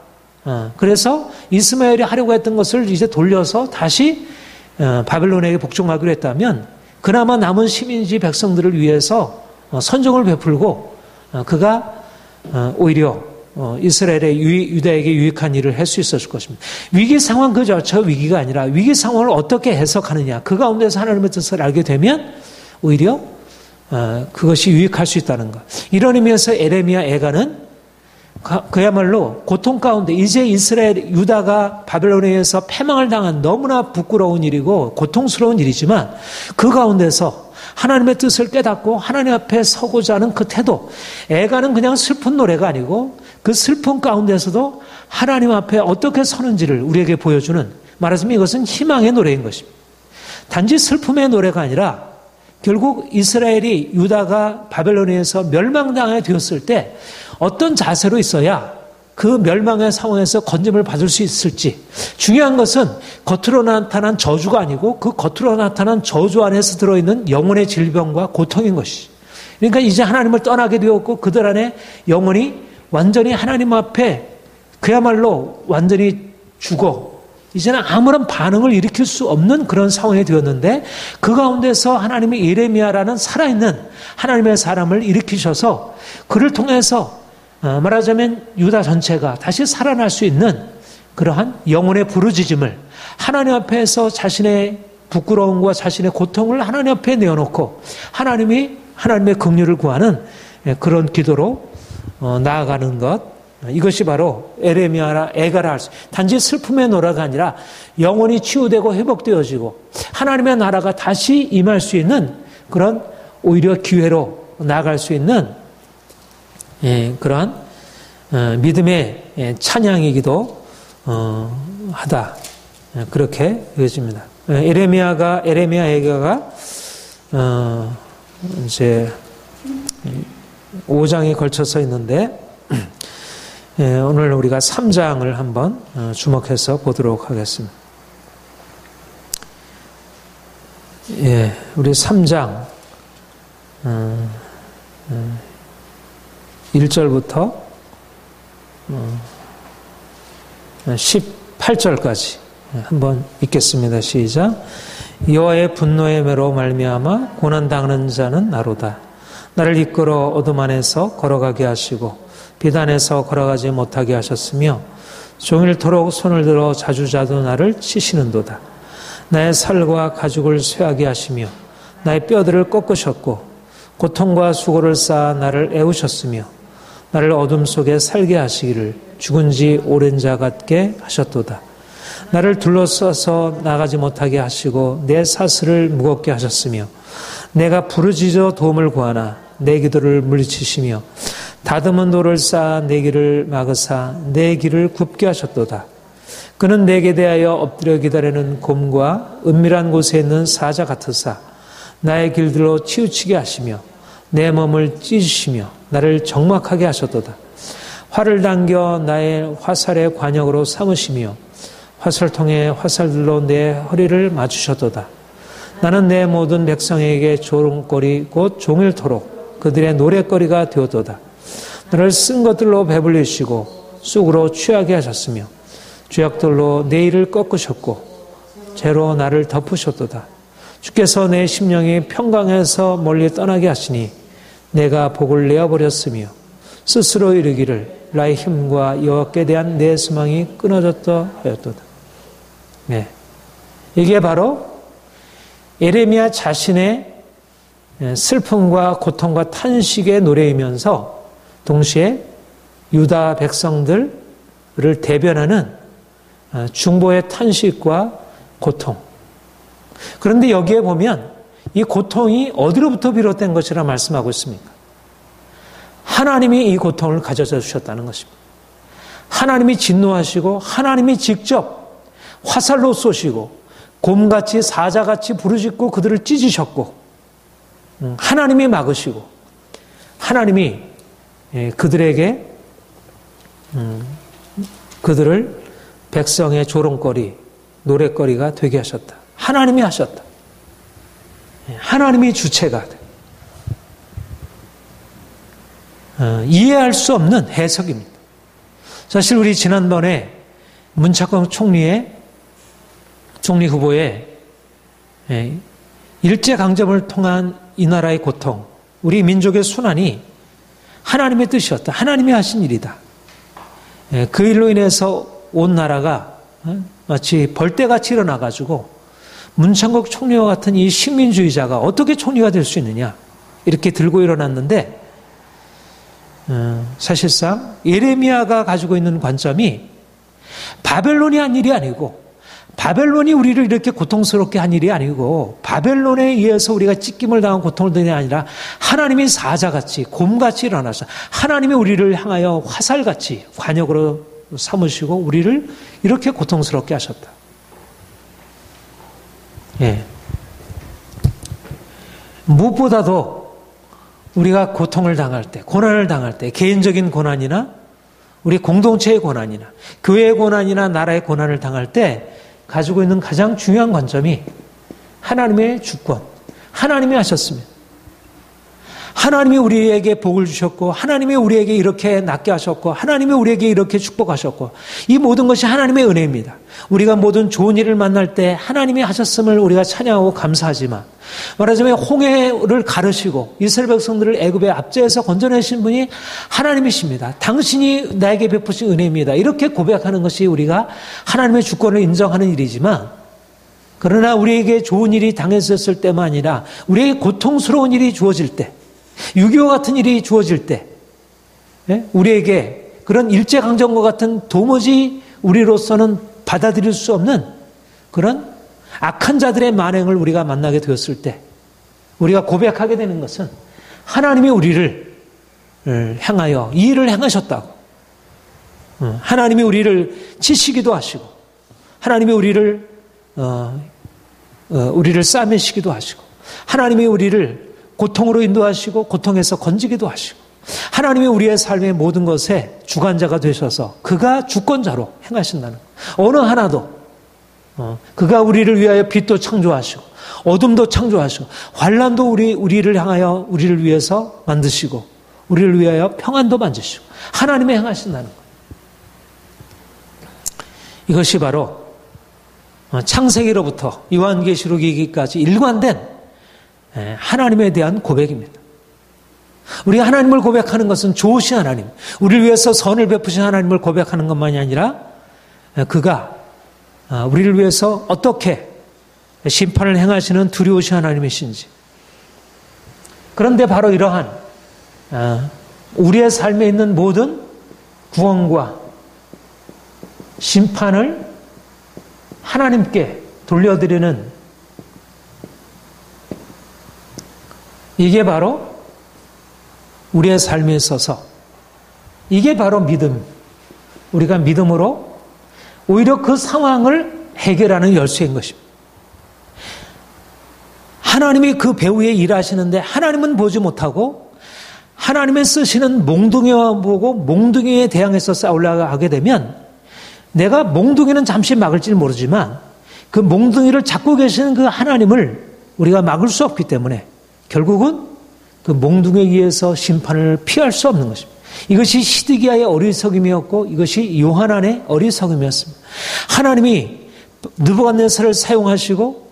그래서 이스마엘이 하려고 했던 것을 이제 돌려서 다시 바벨론에게 복종하기로 했다면 그나마 남은 시민지 백성들을 위해서 선정을 베풀고 그가 오히려 이스라엘의 유다에게 유익한 일을 할 수 있었을 것입니다. 위기 상황 그 자체가 위기가 아니라 위기 상황을 어떻게 해석하느냐 그 가운데서 하나님의 뜻을 알게 되면 오히려 그것이 유익할 수 있다는 것. 이런 의미에서 예레미야 애가는 그야말로 고통 가운데 이제 이스라엘 유다가 바벨론에 의해서 패망을 당한 너무나 부끄러운 일이고 고통스러운 일이지만 그 가운데서 하나님의 뜻을 깨닫고 하나님 앞에 서고자 하는 그 태도. 애가는 그냥 슬픈 노래가 아니고 그 슬픔 가운데서도 하나님 앞에 어떻게 서는지를 우리에게 보여주는, 말하자면 이것은 희망의 노래인 것입니다. 단지 슬픔의 노래가 아니라 결국 이스라엘이 유다가 바벨론에 의해서 멸망당하게 되었을 때 어떤 자세로 있어야 그 멸망의 상황에서 건짐을 받을 수 있을지. 중요한 것은 겉으로 나타난 저주가 아니고 그 겉으로 나타난 저주 안에서 들어있는 영혼의 질병과 고통인 것이지. 그러니까 이제 하나님을 떠나게 되었고 그들 안에 영혼이 완전히 하나님 앞에 그야말로 완전히 죽어 이제는 아무런 반응을 일으킬 수 없는 그런 상황이 되었는데 그 가운데서 하나님의 예레미야라는 살아있는 하나님의 사람을 일으키셔서 그를 통해서 말하자면 유다 전체가 다시 살아날 수 있는 그러한 영혼의 부르짖음을 하나님 앞에서 자신의 부끄러움과 자신의 고통을 하나님 앞에 내어놓고 하나님의 긍휼을 구하는 그런 기도로 나아가는 것. 이것이 바로 예레미야라 애가라 할 수, 단지 슬픔의 노래가 아니라 영혼이 치유되고 회복되어지고 하나님의 나라가 다시 임할 수 있는 그런 오히려 기회로 나아갈 수 있는 그러한 믿음의 찬양이기도 하다. 그렇게 여겨집니다. 예레미야 애가가 이제 5장에 걸쳐서 있는데 오늘 우리가 3장을 한번 주목해서 보도록 하겠습니다. 우리 3장 1절부터 18절까지 한번 읽겠습니다. 시작. 여호와의 분노의 매로 말미암아 고난당하는 자는 나로다. 나를 이끌어 어둠 안에서 걸어가게 하시고 비단에서 걸어가지 못하게 하셨으며 종일토록 손을 들어 자주자주 나를 치시는도다. 나의 살과 가죽을 쇠하게 하시며 나의 뼈들을 꺾으셨고 고통과 수고를 쌓아 나를 애우셨으며 나를 어둠 속에 살게 하시기를 죽은 지 오랜 자 같게 하셨도다. 나를 둘러싸서 나가지 못하게 하시고 내 사슬을 무겁게 하셨으며 내가 부르짖어 도움을 구하나 내 기도를 물리치시며 다듬은 돌을 쌓아 내 길을 막으사 내 길을 굽게 하셨도다. 그는 내게 대하여 엎드려 기다리는 곰과 은밀한 곳에 있는 사자 같으사 나의 길들로 치우치게 하시며 내 몸을 찢으시며 나를 적막하게 하셨도다. 활을 당겨 나의 화살의 관역으로 삼으시며 화살통의 화살들로 내 허리를 맞추셨도다. 나는 내 모든 백성에게 조롱거리 곧 종일토록 그들의 노랫거리가 되었도다. 나를 쓴 것들로 배불리시고 쑥으로 취하게 하셨으며 죄악들로 내 일을 꺾으셨고 죄로 나를 덮으셨도다. 주께서 내 심령이 평강에서 멀리 떠나게 하시니 내가 복을 내어버렸으며 스스로 이르기를 나의 힘과 여호와께 대한 내 소망이 끊어졌다 하였도다. 이게 바로 예레미야 자신의 슬픔과 고통과 탄식의 노래이면서 동시에 유다 백성들을 대변하는 중보의 탄식과 고통. 그런데 여기에 보면 이 고통이 어디로부터 비롯된 것이라 말씀하고 있습니까? 하나님이 이 고통을 가져다 주셨다는 것입니다. 하나님이 진노하시고 하나님이 직접 화살로 쏘시고 곰같이 사자같이 부르짖고 그들을 찢으셨고 하나님이 막으시고 하나님이 그들에게 그들을 백성의 조롱거리, 노랫거리가 되게 하셨다. 하나님이 하셨다. 하나님이 주체가 돼. 이해할 수 없는 해석입니다. 사실 우리 지난번에 문창공 총리 후보의 일제강점을 통한 이 나라의 고통, 우리 민족의 순환이 하나님의 뜻이었다. 하나님이 하신 일이다. 그 일로 인해서 온 나라가 마치 벌떼같이 일어나가지고 문창국 총리와 같은 이 식민주의자가 어떻게 총리가 될 수 있느냐 이렇게 들고 일어났는데 사실상 예레미야가 가지고 있는 관점이 바벨론이 한 일이 아니고 바벨론이 우리를 이렇게 고통스럽게 한 일이 아니고 바벨론에 의해서 우리가 찢김을 당한 고통을 당한 게 아니라 하나님이 사자같이 곰같이 일어나서 하나님이 우리를 향하여 화살같이 관역으로 삼으시고 우리를 이렇게 고통스럽게 하셨다. 예. 무엇보다도 우리가 고통을 당할 때, 고난을 당할 때, 개인적인 고난이나 우리 공동체의 고난이나 교회의 고난이나 나라의 고난을 당할 때 가지고 있는 가장 중요한 관점이 하나님의 주권, 하나님이 하셨습니다. 하나님이 우리에게 복을 주셨고 하나님이 우리에게 이렇게 낫게 하셨고 하나님이 우리에게 이렇게 축복하셨고 이 모든 것이 하나님의 은혜입니다. 우리가 모든 좋은 일을 만날 때 하나님이 하셨음을 우리가 찬양하고 감사하지만 말하자면 홍해를 가르시고 이스라엘 백성들을 애굽의 압제에서 건져내신 분이 하나님이십니다. 당신이 나에게 베푸신 은혜입니다. 이렇게 고백하는 것이 우리가 하나님의 주권을 인정하는 일이지만 그러나 우리에게 좋은 일이 당했었을 때만 아니라 우리에게 고통스러운 일이 주어질 때 6.25 같은 일이 주어질 때 우리에게 그런 일제강점과 같은 도무지 우리로서는 받아들일 수 없는 그런 악한 자들의 만행을 우리가 만나게 되었을 때 우리가 고백하게 되는 것은 하나님이 우리를 향하여 이 일을 행하셨다고 하나님이 우리를 치시기도 하시고 하나님이 우리를 싸매시기도 하시고 하나님이 우리를 고통으로 인도하시고 고통에서 건지기도 하시고 하나님이 우리의 삶의 모든 것에 주관자가 되셔서 그가 주권자로 행하신다는 것. 어느 하나도 그가 우리를 위하여 빛도 창조하시고 어둠도 창조하시고 환난도 우리를 향하여 우리를 위해서 만드시고 우리를 위하여 평안도 만드시고 하나님이 행하신다는 것. 이것이 바로 창세기로부터 요한계시록이기까지 일관된 하나님에 대한 고백입니다. 우리가 하나님을 고백하는 것은 좋으신 하나님, 우리를 위해서 선을 베푸신 하나님을 고백하는 것만이 아니라 그가 우리를 위해서 어떻게 심판을 행하시는 두려우신 하나님이신지. 그런데 바로 이러한 우리의 삶에 있는 모든 구원과 심판을 하나님께 돌려드리는 이게 바로 우리의 삶에 있어서 이게 바로 믿음. 우리가 믿음으로 오히려 그 상황을 해결하는 열쇠인 것입니다. 하나님이 그 배후에 일하시는데 하나님은 보지 못하고 하나님의 쓰시는 몽둥이와 보고 몽둥이에 대항해서 싸우려고 되면 내가 몽둥이는 잠시 막을지 모르지만 그 몽둥이를 잡고 계시는 그 하나님을 우리가 막을 수 없기 때문에 결국은 그 몽둥이에 의해서 심판을 피할 수 없는 것입니다. 이것이 시드기야의 어리석음이었고 이것이 요하난의 어리석음이었습니다. 하나님이 느부갓네살을 사용하시고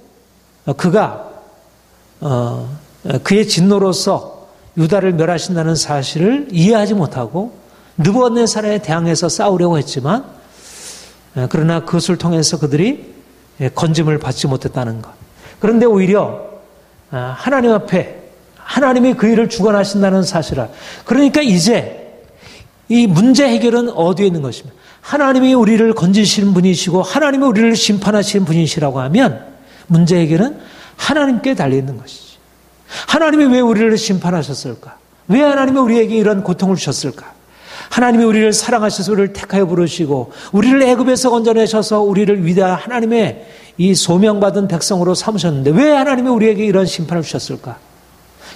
그가 그의 진노로서 유다를 멸하신다는 사실을 이해하지 못하고 느부갓네살에 대항해서 싸우려고 했지만 그러나 그것을 통해서 그들이 건짐을 받지 못했다는 것. 그런데 오히려 하나님 앞에 하나님이 그 일을 주관하신다는 사실을 그러니까 이제 이 문제 해결은 어디에 있는 것입니까? 하나님이 우리를 건지시는 분이시고 하나님이 우리를 심판하시는 분이시라고 하면 문제 해결은 하나님께 달려있는 것이지. 하나님이 왜 우리를 심판하셨을까? 왜 하나님이 우리에게 이런 고통을 주셨을까? 하나님이 우리를 사랑하셔서 우리를 택하여 부르시고 우리를 애굽에서 건져내셔서 우리를 위대한 하나님의 이 소명받은 백성으로 삼으셨는데 왜 하나님이 우리에게 이런 심판을 주셨을까?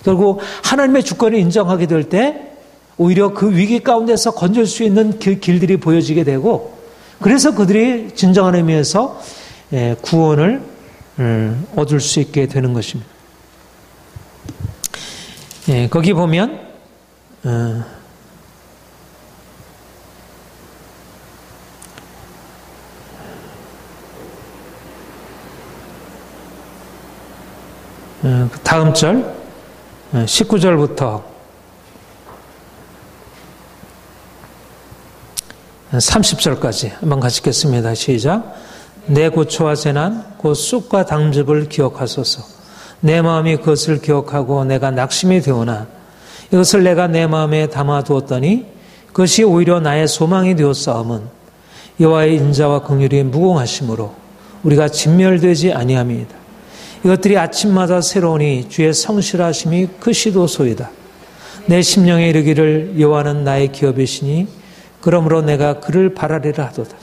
결국 하나님의 주권을 인정하게 될 때 오히려 그 위기 가운데서 건질 수 있는 길들이 보여지게 되고, 그래서 그들이 진정한 의미에서 구원을 얻을 수 있게 되는 것입니다. 거기 보면 다음 절 19절부터 30절까지 한번 같이 읽겠습니다. 시작. 내 고초와 재난 곧 쑥과 당즙을 기억하소서. 내 마음이 그것을 기억하고 내가 낙심이 되오나 이것을 내가 내 마음에 담아두었더니 그것이 오히려 나의 소망이 되었사옴은 여호와의 인자와 긍휼이 무궁하심으로 우리가 진멸되지 아니함이다. 이것들이 아침마다 새로우니 주의 성실하심이 크시도소이다. 내 심령에 이르기를 여호와는 나의 기업이시니 그러므로 내가 그를 바라리라 하도다.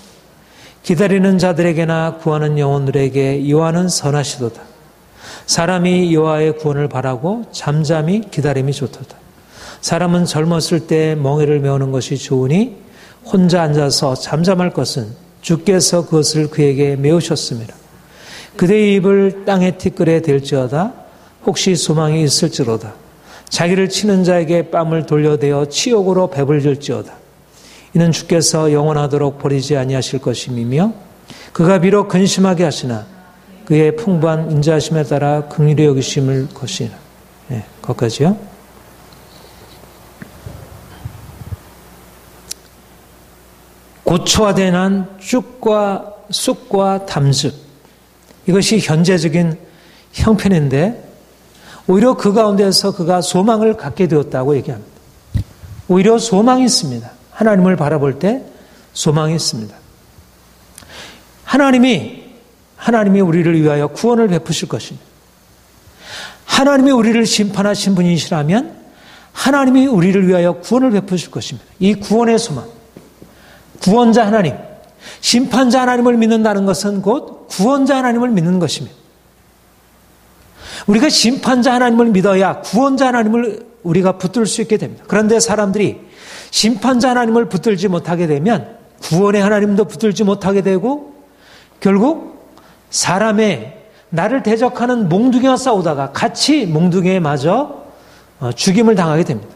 기다리는 자들에게나 구하는 영혼들에게 여호와는 선하시도다. 사람이 여호와의 구원을 바라고 잠잠히 기다림이 좋도다. 사람은 젊었을 때 멍에를 메우는 것이 좋으니 혼자 앉아서 잠잠할 것은 주께서 그것을 그에게 메우셨습니다. 그대의 입을 땅의 티끌에 댈지어다. 혹시 소망이 있을지로다. 자기를 치는 자에게 뺨을 돌려대어 치욕으로 배불릴지어다. 이는 주께서 영원하도록 버리지 아니하실 것임이며 그가 비록 근심하게 하시나 그의 풍부한 인자하심에 따라 긍휼히 여기심을 것이라. 거기까지요. 고초화된 한 쑥과 담즙, 이것이 현재적인 형편인데 오히려 그 가운데서 그가 소망을 갖게 되었다고 얘기합니다. 오히려 소망이 있습니다. 하나님을 바라볼 때 소망이 있습니다. 하나님이 우리를 위하여 구원을 베푸실 것입니다. 하나님이 우리를 심판하신 분이시라면 하나님이 우리를 위하여 구원을 베푸실 것입니다. 이 구원의 소망, 구원자 하나님, 심판자 하나님을 믿는다는 것은 곧 구원자 하나님을 믿는 것입니다. 우리가 심판자 하나님을 믿어야 구원자 하나님을 우리가 붙들 수 있게 됩니다. 그런데 사람들이 심판자 하나님을 붙들지 못하게 되면 구원의 하나님도 붙들지 못하게 되고 결국 사람의 나를 대적하는 몽둥이와 싸우다가 같이 몽둥이에 맞아 죽임을 당하게 됩니다.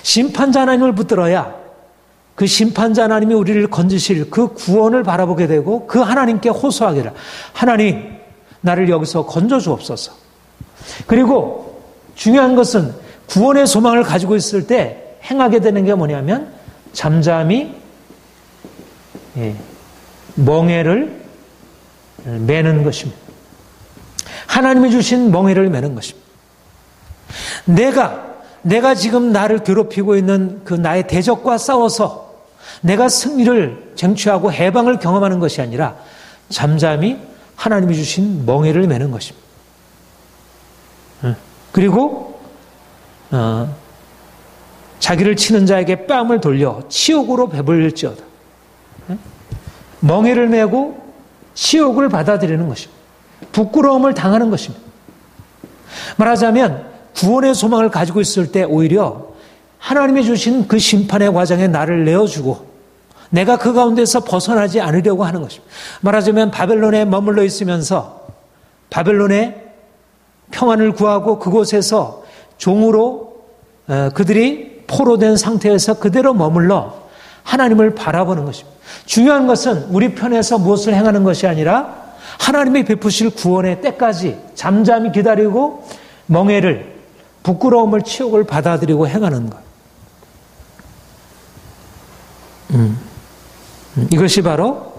심판자 하나님을 붙들어야 그 심판자 하나님이 우리를 건지실 그 구원을 바라보게 되고 그 하나님께 호소하기를 하나님 나를 여기서 건져 주옵소서. 그리고 중요한 것은 구원의 소망을 가지고 있을 때 행하게 되는 게 뭐냐면 잠잠히 멍에를 매는 것입니다. 하나님이 주신 멍에를 매는 것입니다. 내가 지금 나를 괴롭히고 있는 그 나의 대적과 싸워서 내가 승리를 쟁취하고 해방을 경험하는 것이 아니라 잠잠히 하나님이 주신 멍에를 매는 것입니다. 그리고 자기를 치는 자에게 뺨을 돌려 치욕으로 배불릴지어다. 멍에를 메고 치욕을 받아들이는 것입니다. 부끄러움을 당하는 것입니다. 말하자면 구원의 소망을 가지고 있을 때 오히려 하나님이 주신 그 심판의 과정에 나를 내어주고 내가 그 가운데서 벗어나지 않으려고 하는 것입니다. 말하자면 바벨론에 머물러 있으면서 바벨론의 평안을 구하고 그곳에서 종으로 그들이 포로된 상태에서 그대로 머물러 하나님을 바라보는 것입니다. 중요한 것은 우리 편에서 무엇을 행하는 것이 아니라 하나님이 베푸실 구원의 때까지 잠잠히 기다리고 멍에를 부끄러움을 치욕을 받아들이고 행하는 것. 이것이 바로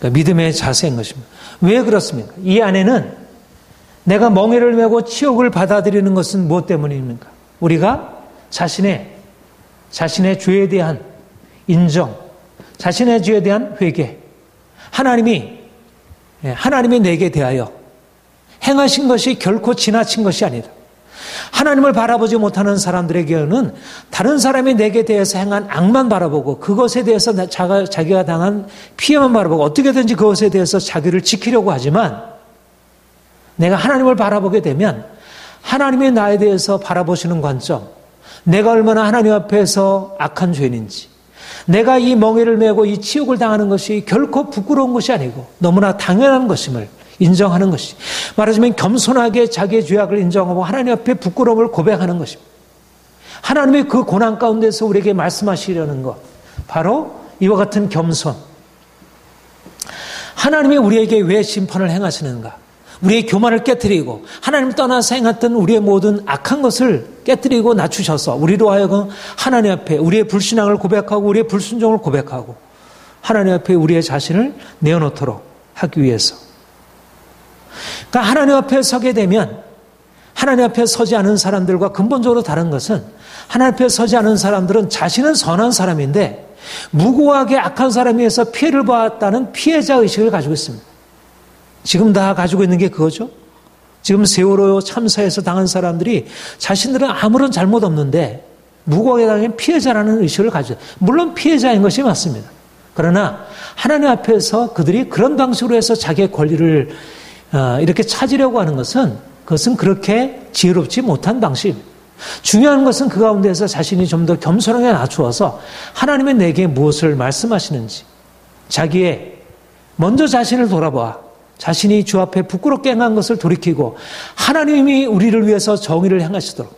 믿음의 자세인 것입니다. 왜 그렇습니까? 이 안에는 내가 멍에를 메고 치욕을 받아들이는 것은 무엇 때문입니까? 우리가 자신의 죄에 대한 인정, 자신의 죄에 대한 회개, 하나님이 내게 대하여 행하신 것이 결코 지나친 것이 아니다. 하나님을 바라보지 못하는 사람들에게는 다른 사람이 내게 대해서 행한 악만 바라보고 그것에 대해서 자기가 당한 피해만 바라보고 어떻게든지 그것에 대해서 자기를 지키려고 하지만 내가 하나님을 바라보게 되면 하나님이 나에 대해서 바라보시는 관점, 내가 얼마나 하나님 앞에서 악한 죄인인지, 내가 이 멍에를 메고 이 치욕을 당하는 것이 결코 부끄러운 것이 아니고 너무나 당연한 것임을 인정하는 것이, 말하자면 겸손하게 자기의 죄악을 인정하고 하나님 앞에 부끄러움을 고백하는 것입니다. 하나님의 그 고난 가운데서 우리에게 말씀하시려는 것, 바로 이와 같은 겸손. 하나님이 우리에게 왜 심판을 행하시는가? 우리의 교만을 깨뜨리고 하나님을 떠나서 행했던 우리의 모든 악한 것을 깨뜨리고 낮추셔서 우리로 하여금 하나님 앞에 우리의 불신앙을 고백하고 우리의 불순종을 고백하고 하나님 앞에 우리의 자신을 내어놓도록 하기 위해서. 그러니까 하나님 앞에 서게 되면, 하나님 앞에 서지 않은 사람들과 근본적으로 다른 것은, 하나님 앞에 서지 않은 사람들은 자신은 선한 사람인데 무고하게 악한 사람에 의해서 피해를 받았다는 피해자 의식을 가지고 있습니다. 지금 다 가지고 있는 게 그거죠. 지금 세월호 참사에서 당한 사람들이 자신들은 아무런 잘못 없는데 무고하게 당한 피해자라는 의식을 가지고, 물론 피해자인 것이 맞습니다. 그러나 하나님 앞에서 그들이 그런 방식으로 해서 자기의 권리를 이렇게 찾으려고 하는 것은, 그것은 그렇게 지혜롭지 못한 방식입니다. 중요한 것은 그 가운데서 자신이 좀 더 겸손하게 낮추어서 하나님의 내게 무엇을 말씀하시는지, 자기의 먼저 자신을 돌아봐 자신이 주 앞에 부끄럽게 행한 것을 돌이키고 하나님이 우리를 위해서 정의를 행하시도록,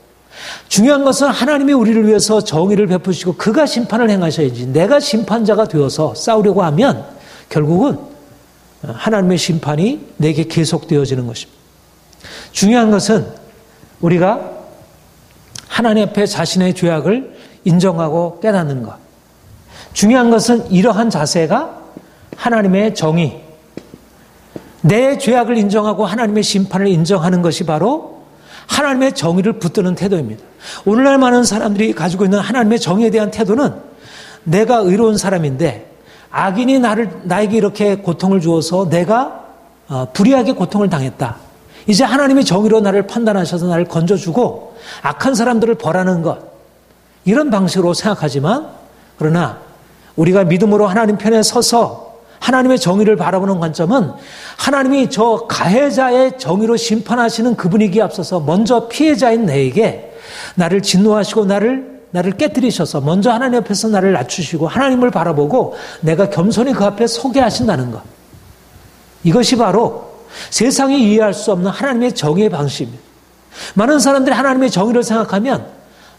중요한 것은 하나님이 우리를 위해서 정의를 베푸시고 그가 심판을 행하셔야지, 내가 심판자가 되어서 싸우려고 하면 결국은 하나님의 심판이 내게 계속되어지는 것입니다. 중요한 것은 우리가 하나님 앞에 자신의 죄악을 인정하고 깨닫는 것. 중요한 것은 이러한 자세가 하나님의 정의, 내 죄악을 인정하고 하나님의 심판을 인정하는 것이 바로 하나님의 정의를 붙드는 태도입니다. 오늘날 많은 사람들이 가지고 있는 하나님의 정의에 대한 태도는, 내가 의로운 사람인데 악인이 나에게 이렇게 고통을 주어서 내가 불의하게 고통을 당했다. 이제 하나님의 정의로 나를 판단하셔서 나를 건져주고 악한 사람들을 벌하는 것, 이런 방식으로 생각하지만, 그러나 우리가 믿음으로 하나님 편에 서서 하나님의 정의를 바라보는 관점은, 하나님이 저 가해자의 정의로 심판하시는 그 분위기에 앞서서 먼저 피해자인 내게 나를 진노하시고 나를 깨뜨리셔서 먼저 하나님 앞에서 나를 낮추시고 하나님을 바라보고 내가 겸손히 그 앞에 서게 하신다는 것. 이것이 바로 세상이 이해할 수 없는 하나님의 정의의 방식입니다. 많은 사람들이 하나님의 정의를 생각하면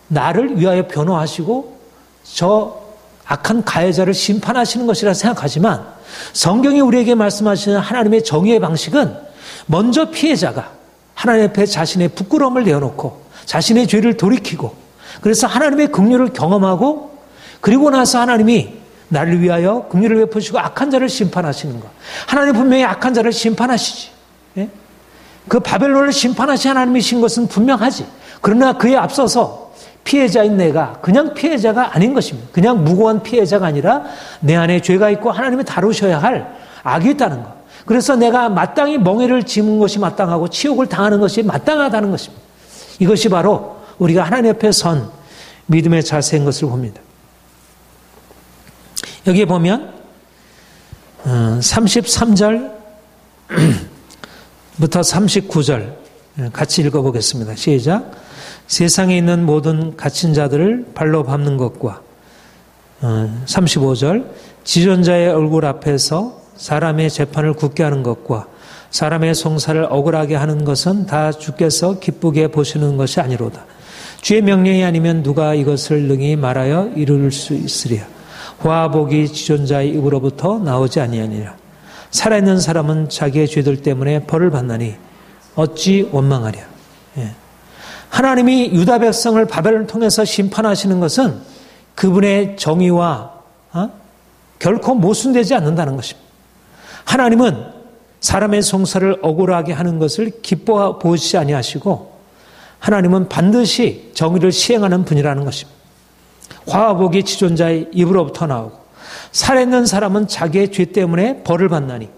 나를 위하여 변호하시고 저 악한 가해자를 심판하시는 것이라 생각하지만, 성경이 우리에게 말씀하시는 하나님의 정의의 방식은 먼저 피해자가 하나님 앞에 자신의 부끄러움을 내어놓고 자신의 죄를 돌이키고, 그래서 하나님의 긍휼을 경험하고, 그리고 나서 하나님이 나를 위하여 긍휼을 베푸시고 악한 자를 심판하시는 것. 하나님 분명히 악한 자를 심판하시지. 예? 그 바벨론을 심판하신 하나님이신 것은 분명하지. 그러나 그에 앞서서 피해자인 내가 그냥 피해자가 아닌 것입니다. 그냥 무고한 피해자가 아니라 내 안에 죄가 있고 하나님이 다루셔야 할 악이 있다는 것. 그래서 내가 마땅히 멍에를 짚은 것이 마땅하고 치욕을 당하는 것이 마땅하다는 것입니다. 이것이 바로 우리가 하나님 앞에 선 믿음의 자세인 것을 봅니다. 여기에 보면 33절부터 39절 같이 읽어보겠습니다. 시작. 세상에 있는 모든 갇힌 자들을 발로 밟는 것과 35절 지존자의 얼굴 앞에서 사람의 재판을 굳게 하는 것과 사람의 송사를 억울하게 하는 것은 다 주께서 기쁘게 보시는 것이 아니로다. 주의 명령이 아니면 누가 이것을 능히 말하여 이룰 수 있으랴. 화복이 지존자의 입으로부터 나오지 아니하니라. 살아있는 사람은 자기의 죄들 때문에 벌을 받나니 어찌 원망하랴. 예. 하나님이 유다 백성을 바벨을 통해서 심판하시는 것은 그분의 정의와 결코 모순되지 않는다는 것입니다. 하나님은 사람의 송사를 억울하게 하는 것을 기뻐 보시지 아니하시고, 하나님은 반드시 정의를 시행하는 분이라는 것입니다. 화복이 지존자의 입으로부터 나오고 살아있는 사람은 자기의 죄 때문에 벌을 받나니.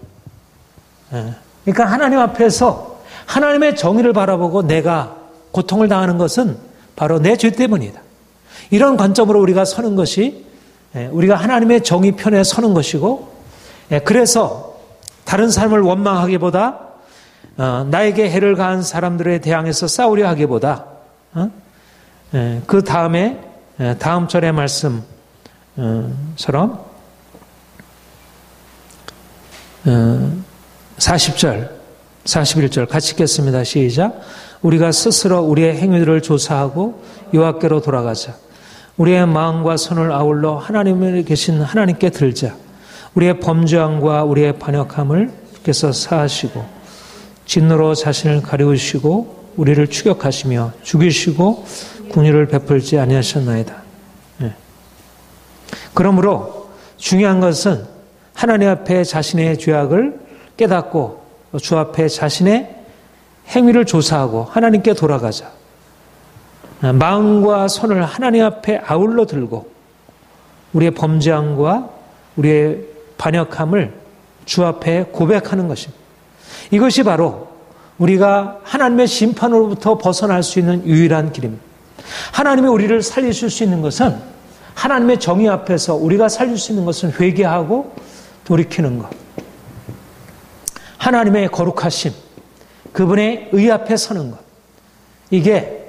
그러니까 하나님 앞에서 하나님의 정의를 바라보고 내가 고통을 당하는 것은 바로 내 죄 때문이다. 이런 관점으로 우리가 서는 것이 우리가 하나님의 정의 편에 서는 것이고, 그래서 다른 사람을 원망하기보다 나에게 해를 가한 사람들에 대항해서 싸우려 하기보다 그 다음에 다음 절의 말씀처럼 40절, 41절 같이 읽겠습니다. 시작. 우리가 스스로 우리의 행위들을 조사하고 여호와께로 돌아가자. 우리의 마음과 손을 아울러 하나님에 계신 하나님께 들자. 우리의 범죄함과 우리의 반역함을 주께서 사하시고 진노로 자신을 가리우시고 우리를 추격하시며 죽이시고 긍휼을 베풀지 아니하셨나이다. 그러므로 중요한 것은 하나님 앞에 자신의 죄악을 깨닫고 주 앞에 자신의 행위를 조사하고 하나님께 돌아가자. 마음과 손을 하나님 앞에 아울러 들고 우리의 범죄함과 우리의 반역함을 주 앞에 고백하는 것입니다. 이것이 바로 우리가 하나님의 심판으로부터 벗어날 수 있는 유일한 길입니다. 하나님이 우리를 살리실 수 있는 것은 하나님의 정의 앞에서 우리가 살릴 수 있는 것은 회개하고 돌이키는 것. 하나님의 거룩하심, 그분의 의 앞에 서는 것. 이게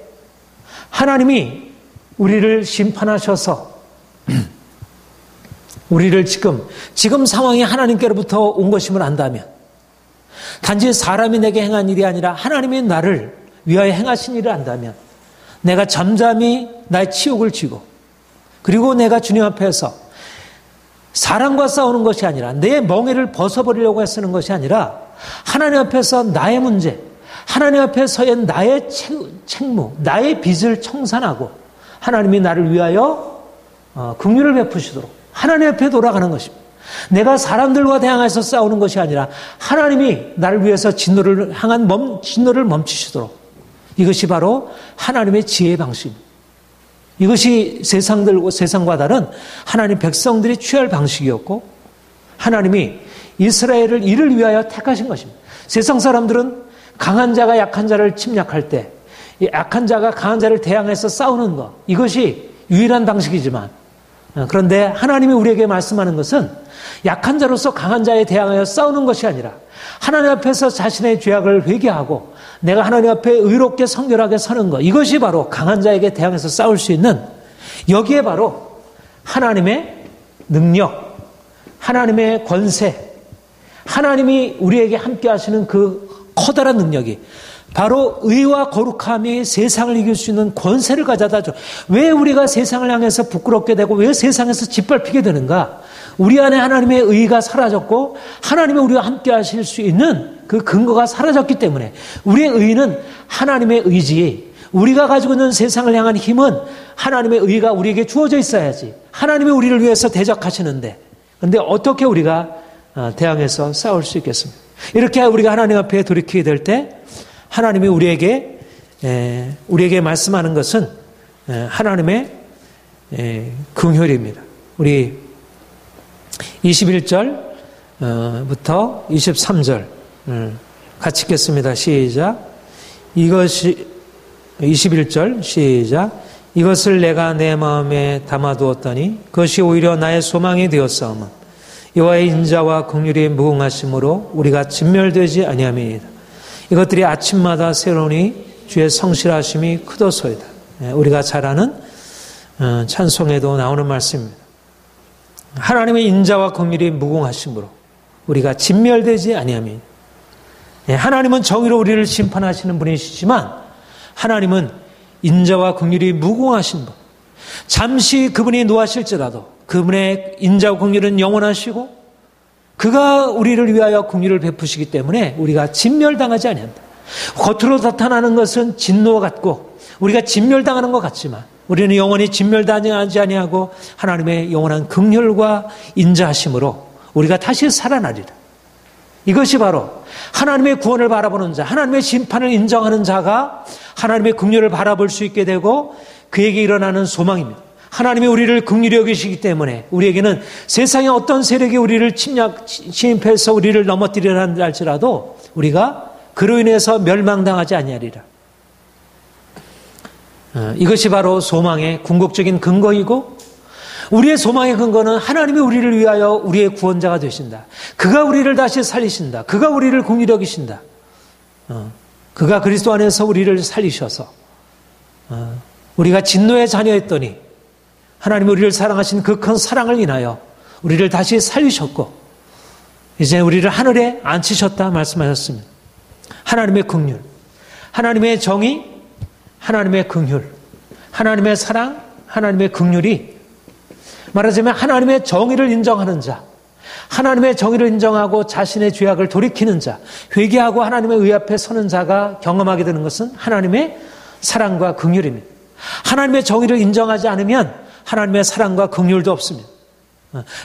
하나님이 우리를 심판하셔서 우리를 지금 상황이 하나님께로부터 온 것임을 안다면 단지 사람이 내게 행한 일이 아니라 하나님이 나를 위하여 행하신 일을 안다면 내가 잠잠히 나의 치욕을 지고 그리고 내가 주님 앞에서 사람과 싸우는 것이 아니라 내 멍에를 벗어버리려고 애쓰는 것이 아니라 하나님 앞에서 나의 문제, 하나님 앞에서의 나의 책무, 나의 빚을 청산하고 하나님이 나를 위하여 긍휼을 베푸시도록 하나님 앞에 돌아가는 것입니다. 내가 사람들과 대항해서 싸우는 것이 아니라 하나님이 나를 위해서 진노를 멈추시도록 이것이 바로 하나님의 지혜의 방식입니다. 이것이 세상과 다른 하나님 백성들이 취할 방식이었고 하나님이 이스라엘을 이를 위하여 택하신 것입니다. 세상 사람들은 강한 자가 약한 자를 침략할 때 약한 자가 강한 자를 대항해서 싸우는 것 이것이 유일한 방식이지만 그런데 하나님이 우리에게 말씀하는 것은 약한 자로서 강한 자에 대항하여 싸우는 것이 아니라 하나님 앞에서 자신의 죄악을 회개하고 내가 하나님 앞에 의롭게 성결하게 서는 것 이것이 바로 강한 자에게 대항해서 싸울 수 있는 여기에 바로 하나님의 능력, 하나님의 권세, 하나님이 우리에게 함께 하시는 그 커다란 능력이 바로 의와 거룩함이 세상을 이길 수 있는 권세를 가져다 줘. 왜 우리가 세상을 향해서 부끄럽게 되고 왜 세상에서 짓밟히게 되는가? 우리 안에 하나님의 의가 사라졌고 하나님이 우리와 함께 하실 수 있는 그 근거가 사라졌기 때문에 우리의 의는 하나님의 의지, 우리가 가지고 있는 세상을 향한 힘은 하나님의 의가 우리에게 주어져 있어야지. 하나님이 우리를 위해서 대적하시는데 그런데 어떻게 우리가 대항해서 싸울 수 있겠습니까? 이렇게 우리가 하나님 앞에 돌이키게 될 때 하나님이 우리에게 말씀하는 것은 하나님의 긍휼입니다. 우리 21절부터 23절 같이 읽겠습니다. 시작. 이것이 21절 시작. 이것을 내가 내 마음에 담아두었더니 그것이 오히려 나의 소망이 되었사오며 여호와의 인자와 긍휼이 무궁하심으로 우리가 진멸되지 아니함이니이다. 이것들이 아침마다 새로우니 주의 성실하심이 크도소이다. 우리가 잘 아는 찬송에도 나오는 말씀입니다. 하나님의 인자와 긍휼이 무궁하심으로 우리가 진멸되지 아니함이니이다. 하나님은 정의로 우리를 심판하시는 분이시지만 하나님은 인자와 긍휼이 무궁하신 분. 잠시 그분이 노하실지라도 그분의 인자와 긍휼은 영원하시고 그가 우리를 위하여 긍휼을 베푸시기 때문에 우리가 진멸당하지 아니한다. 겉으로 나타나는 것은 진노 같고 우리가 진멸당하는 것 같지만 우리는 영원히 진멸당하지 아니하고 하나님의 영원한 긍휼과 인자하심으로 우리가 다시 살아나리라. 이것이 바로 하나님의 구원을 바라보는 자, 하나님의 심판을 인정하는 자가 하나님의 긍휼을 바라볼 수 있게 되고 그에게 일어나는 소망입니다. 하나님이 우리를 긍휼히 여기시기 때문에 우리에게는 세상의 어떤 세력이 우리를 침입해서 우리를 넘어뜨리려 한다 할지라도 우리가 그로 인해서 멸망당하지 아니하리라. 이것이 바로 소망의 궁극적인 근거이고 우리의 소망의 근거는 하나님이 우리를 위하여 우리의 구원자가 되신다. 그가 우리를 다시 살리신다. 그가 우리를 긍휼히 여기신다. 그가 그리스도 안에서 우리를 살리셔서 우리가 진노의 자녀였더니 하나님이 우리를 사랑하신 그 큰 사랑을 인하여 우리를 다시 살리셨고 이제 우리를 하늘에 앉히셨다 말씀하셨습니다. 하나님의 긍휼, 하나님의 정의, 하나님의 긍휼, 하나님의 사랑, 하나님의 긍휼이 말하자면 하나님의 정의를 인정하는 자, 하나님의 정의를 인정하고 자신의 죄악을 돌이키는 자, 회개하고 하나님의 의 앞에 서는 자가 경험하게 되는 것은 하나님의 사랑과 긍휼입니다. 하나님의 정의를 인정하지 않으면 하나님의 사랑과 긍휼도 없습니다.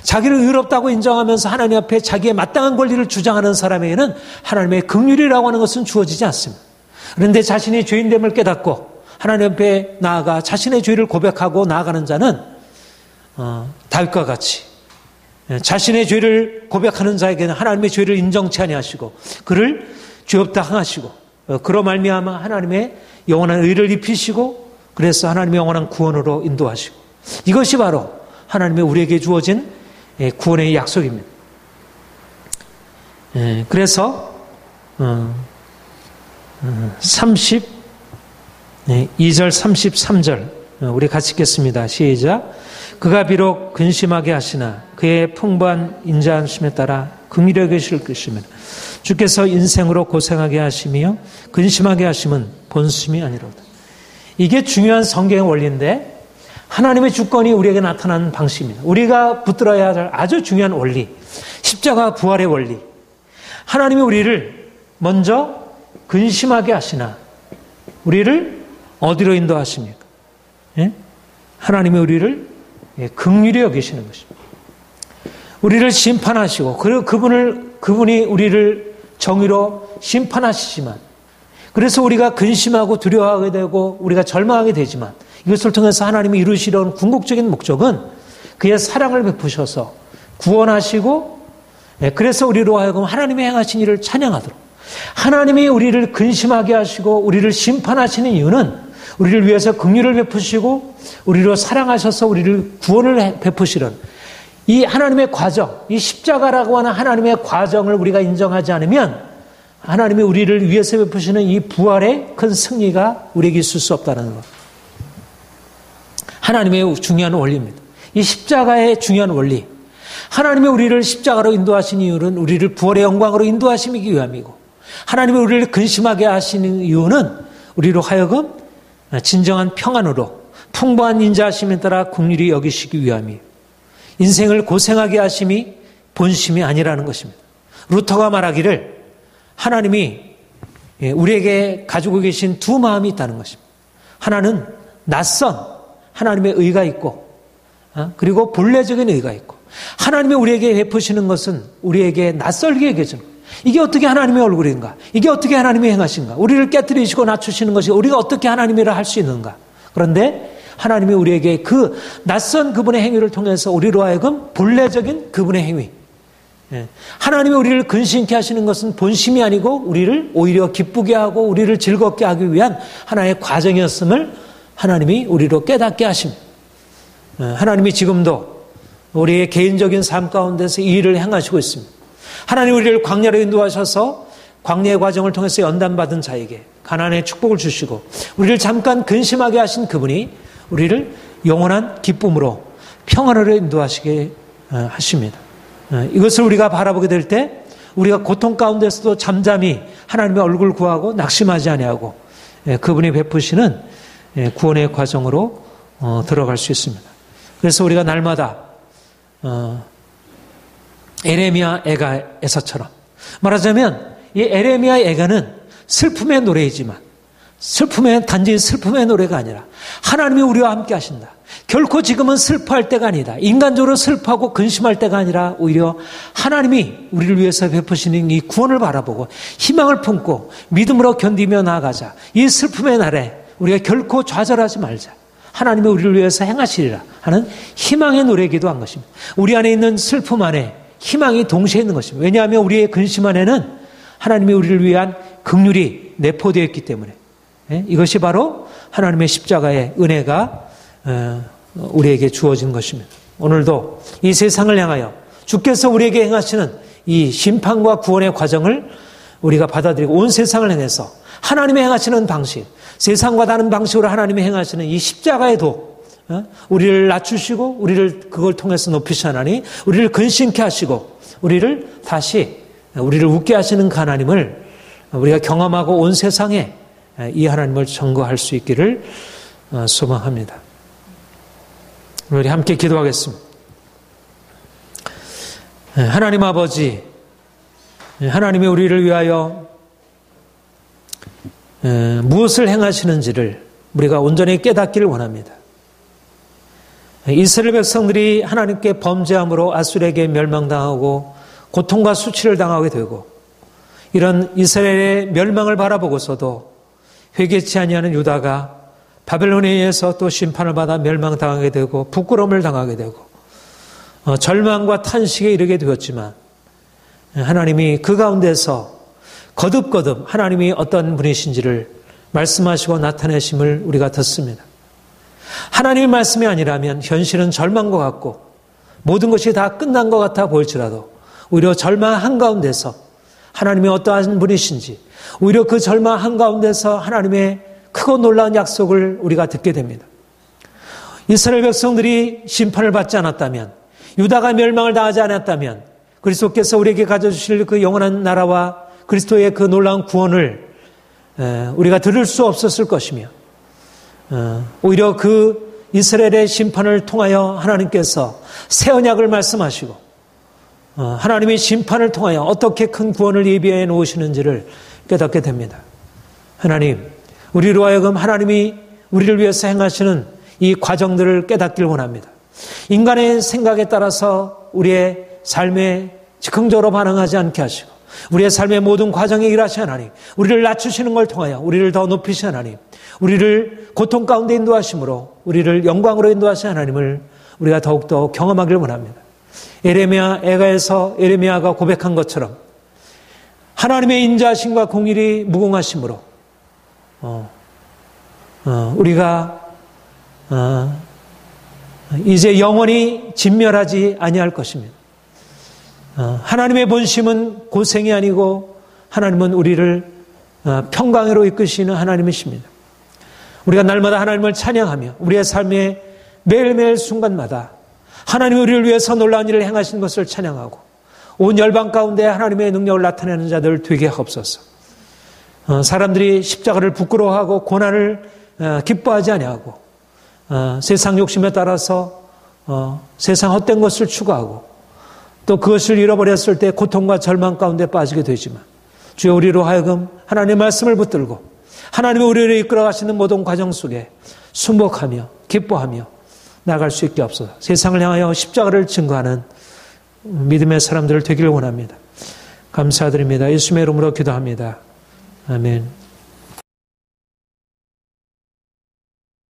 자기를 의롭다고 인정하면서 하나님 앞에 자기의 마땅한 권리를 주장하는 사람에게는 하나님의 긍휼이라고 하는 것은 주어지지 않습니다. 그런데 자신이 죄인됨을 깨닫고 하나님 앞에 나아가 자신의 죄를 고백하고 나아가는 자는 다윗과 같이 자신의 죄를 고백하는 자에게는 하나님의 죄를 인정치 아니하시고 그를 죄 없다 항하시고 그로 말미암아 하나님의 영원한 의를 입히시고 그래서 하나님의 영원한 구원으로 인도하시고 이것이 바로 하나님의 우리에게 주어진 구원의 약속입니다. 그래서 32절 33절 우리 같이 읽겠습니다. 시작. 그가 비록 근심하게 하시나 그의 풍부한 인자하심에 따라 긍휼히 여기실 것이며 주께서 인생으로 고생하게 하시며 근심하게 하심은 본심이 아니로다. 이게 중요한 성경의 원리인데 하나님의 주권이 우리에게 나타나는 방식입니다. 우리가 붙들어야 할 아주 중요한 원리, 십자가 부활의 원리. 하나님이 우리를 먼저 근심하게 하시나 우리를 어디로 인도하십니까? 하나님이 우리를 긍휼히 여기시는 것입니다. 우리를 심판하시고 그분이 우리를 정의로 심판하시지만 그래서 우리가 근심하고 두려워하게 되고 우리가 절망하게 되지만 이것을 통해서 하나님이 이루시려는 궁극적인 목적은 그의 사랑을 베푸셔서 구원하시고 그래서 우리로 하여금 하나님의 행하신 일을 찬양하도록 하나님이 우리를 근심하게 하시고 우리를 심판하시는 이유는 우리를 위해서 긍휼을 베푸시고 우리로 사랑하셔서 우리를 구원을 베푸시는 이 하나님의 과정, 이 십자가라고 하는 하나님의 과정을 우리가 인정하지 않으면 하나님이 우리를 위해서 베푸시는 이 부활의 큰 승리가 우리에게 있을 수 없다는 것. 하나님의 중요한 원리입니다. 이 십자가의 중요한 원리. 하나님이 우리를 십자가로 인도하신 이유는 우리를 부활의 영광으로 인도하시기 위함이고 하나님이 우리를 근심하게 하시는 이유는 우리로 하여금 진정한 평안으로 풍부한 인자하심에 따라 긍휼히 여기시기 위함이에요. 인생을 고생하게 하심이 본심이 아니라는 것입니다. 루터가 말하기를 하나님이 우리에게 가지고 계신 두 마음이 있다는 것입니다. 하나는 낯선 하나님의 의가 있고 그리고 본래적인 의가 있고 하나님이 우리에게 베푸시는 것은 우리에게 낯설게 여겨지는 거예요. 이게 어떻게 하나님의 얼굴인가? 이게 어떻게 하나님이 행하신가? 우리를 깨뜨리시고 낮추시는 것이 우리가 어떻게 하나님이라 할 수 있는가? 그런데 하나님이 우리에게 그 낯선 그분의 행위를 통해서 우리로 하여금 본래적인 그분의 행위 하나님이 우리를 근심케 하시는 것은 본심이 아니고 우리를 오히려 기쁘게 하고 우리를 즐겁게 하기 위한 하나의 과정이었음을 하나님이 우리로 깨닫게 하십니다. 하나님이 지금도 우리의 개인적인 삶 가운데서 이 일을 행하시고 있습니다. 하나님 우리를 광야로 인도하셔서 광야의 과정을 통해서 연단받은 자에게 가나안의 축복을 주시고 우리를 잠깐 근심하게 하신 그분이 우리를 영원한 기쁨으로 평안으로 인도하시게 하십니다. 이것을 우리가 바라보게 될 때 우리가 고통 가운데서도 잠잠히 하나님의 얼굴 구하고 낙심하지 아니하고 그분이 베푸시는 구원의 과정으로 들어갈 수 있습니다. 그래서 우리가 날마다 에레미야 애가에서처럼 말하자면 이 에레미야 애가는 슬픔의 노래이지만 슬픔의 단지 슬픔의 노래가 아니라 하나님이 우리와 함께 하신다. 결코 지금은 슬퍼할 때가 아니다. 인간적으로 슬퍼하고 근심할 때가 아니라 오히려 하나님이 우리를 위해서 베푸시는 이 구원을 바라보고 희망을 품고 믿음으로 견디며 나아가자. 이 슬픔의 날에 우리가 결코 좌절하지 말자. 하나님이 우리를 위해서 행하시리라 하는 희망의 노래이기도 한 것입니다. 우리 안에 있는 슬픔 안에 희망이 동시에 있는 것입니다. 왜냐하면 우리의 근심 안에는 하나님이 우리를 위한 긍휼이 내포되어 있기 때문에 이것이 바로 하나님의 십자가의 은혜가 우리에게 주어진 것입니다. 오늘도 이 세상을 향하여 주께서 우리에게 행하시는 이 심판과 구원의 과정을 우리가 받아들이고 온 세상을 향해서 하나님의 행하시는 방식, 세상과 다른 방식으로 하나님이 행하시는 이 십자가의 도, 우리를 낮추시고 우리를 그걸 통해서 높이시나니 우리를 근심케 하시고 우리를 다시 우리를 웃게 하시는 그 하나님을 우리가 경험하고 온 세상에 이 하나님을 전거할 수 있기를 소망합니다. 우리 함께 기도하겠습니다. 하나님 아버지, 하나님이 우리를 위하여 무엇을 행하시는지를 우리가 온전히 깨닫기를 원합니다. 이스라엘 백성들이 하나님께 범죄함으로 아수르에게 멸망당하고 고통과 수치를 당하게 되고 이런 이스라엘의 멸망을 바라보고서도 회개치 아니하는 유다가 바벨론에 의해서 또 심판을 받아 멸망당하게 되고 부끄러움을 당하게 되고 절망과 탄식에 이르게 되었지만 하나님이 그 가운데서 거듭거듭 하나님이 어떤 분이신지를 말씀하시고 나타내심을 우리가 듣습니다. 하나님의 말씀이 아니라면 현실은 절망과 같고 모든 것이 다 끝난 것 같아 보일지라도 오히려 절망 한가운데서 하나님이 어떠한 분이신지 오히려 그 절망 한가운데서 하나님의 크고 놀라운 약속을 우리가 듣게 됩니다. 이스라엘 백성들이 심판을 받지 않았다면 유다가 멸망을 당하지 않았다면 그리스도께서 우리에게 가져주실 그 영원한 나라와 그리스도의 그 놀라운 구원을 우리가 들을 수 없었을 것이며 오히려 그 이스라엘의 심판을 통하여 하나님께서 새 언약을 말씀하시고 하나님의 심판을 통하여 어떻게 큰 구원을 예비해 놓으시는지를 깨닫게 됩니다. 하나님, 우리로 하여금 하나님이 우리를 위해서 행하시는 이 과정들을 깨닫길 원합니다. 인간의 생각에 따라서 우리의 삶에 즉흥적으로 반응하지 않게 하시고 우리의 삶의 모든 과정에 일하시 하나님, 우리를 낮추시는 걸 통하여 우리를 더 높이시 하나님, 우리를 고통 가운데 인도하심으로 우리를 영광으로 인도하시 하나님을 우리가 더욱더 경험하길 원합니다. 에레미야에서 에레미야가 고백한 것처럼 하나님의 인자하심과 공의를 무궁하심으로 우리가 이제 영원히 진멸하지 아니할 것입니다. 하나님의 본심은 고생이 아니고 하나님은 우리를 평강으로 이끄시는 하나님이십니다. 우리가 날마다 하나님을 찬양하며 우리의 삶의 매일매일 순간마다 하나님이 우리를 위해서 놀라운 일을 행하신 것을 찬양하고 온 열방 가운데 하나님의 능력을 나타내는 자들 되게 하옵소서. 사람들이 십자가를 부끄러워하고 고난을 기뻐하지 아니하고 세상 욕심에 따라서 세상 헛된 것을 추구하고 또 그것을 잃어버렸을 때 고통과 절망 가운데 빠지게 되지만 주여 우리로 하여금 하나님의 말씀을 붙들고 하나님이 우리를 이끌어 가시는 모든 과정 속에 순복하며 기뻐하며 나아갈 수 있게 없어서 세상을 향하여 십자가를 증거하는 믿음의 사람들을 되기를 원합니다. 감사드립니다. 예수님의 이름으로 기도합니다. 아멘.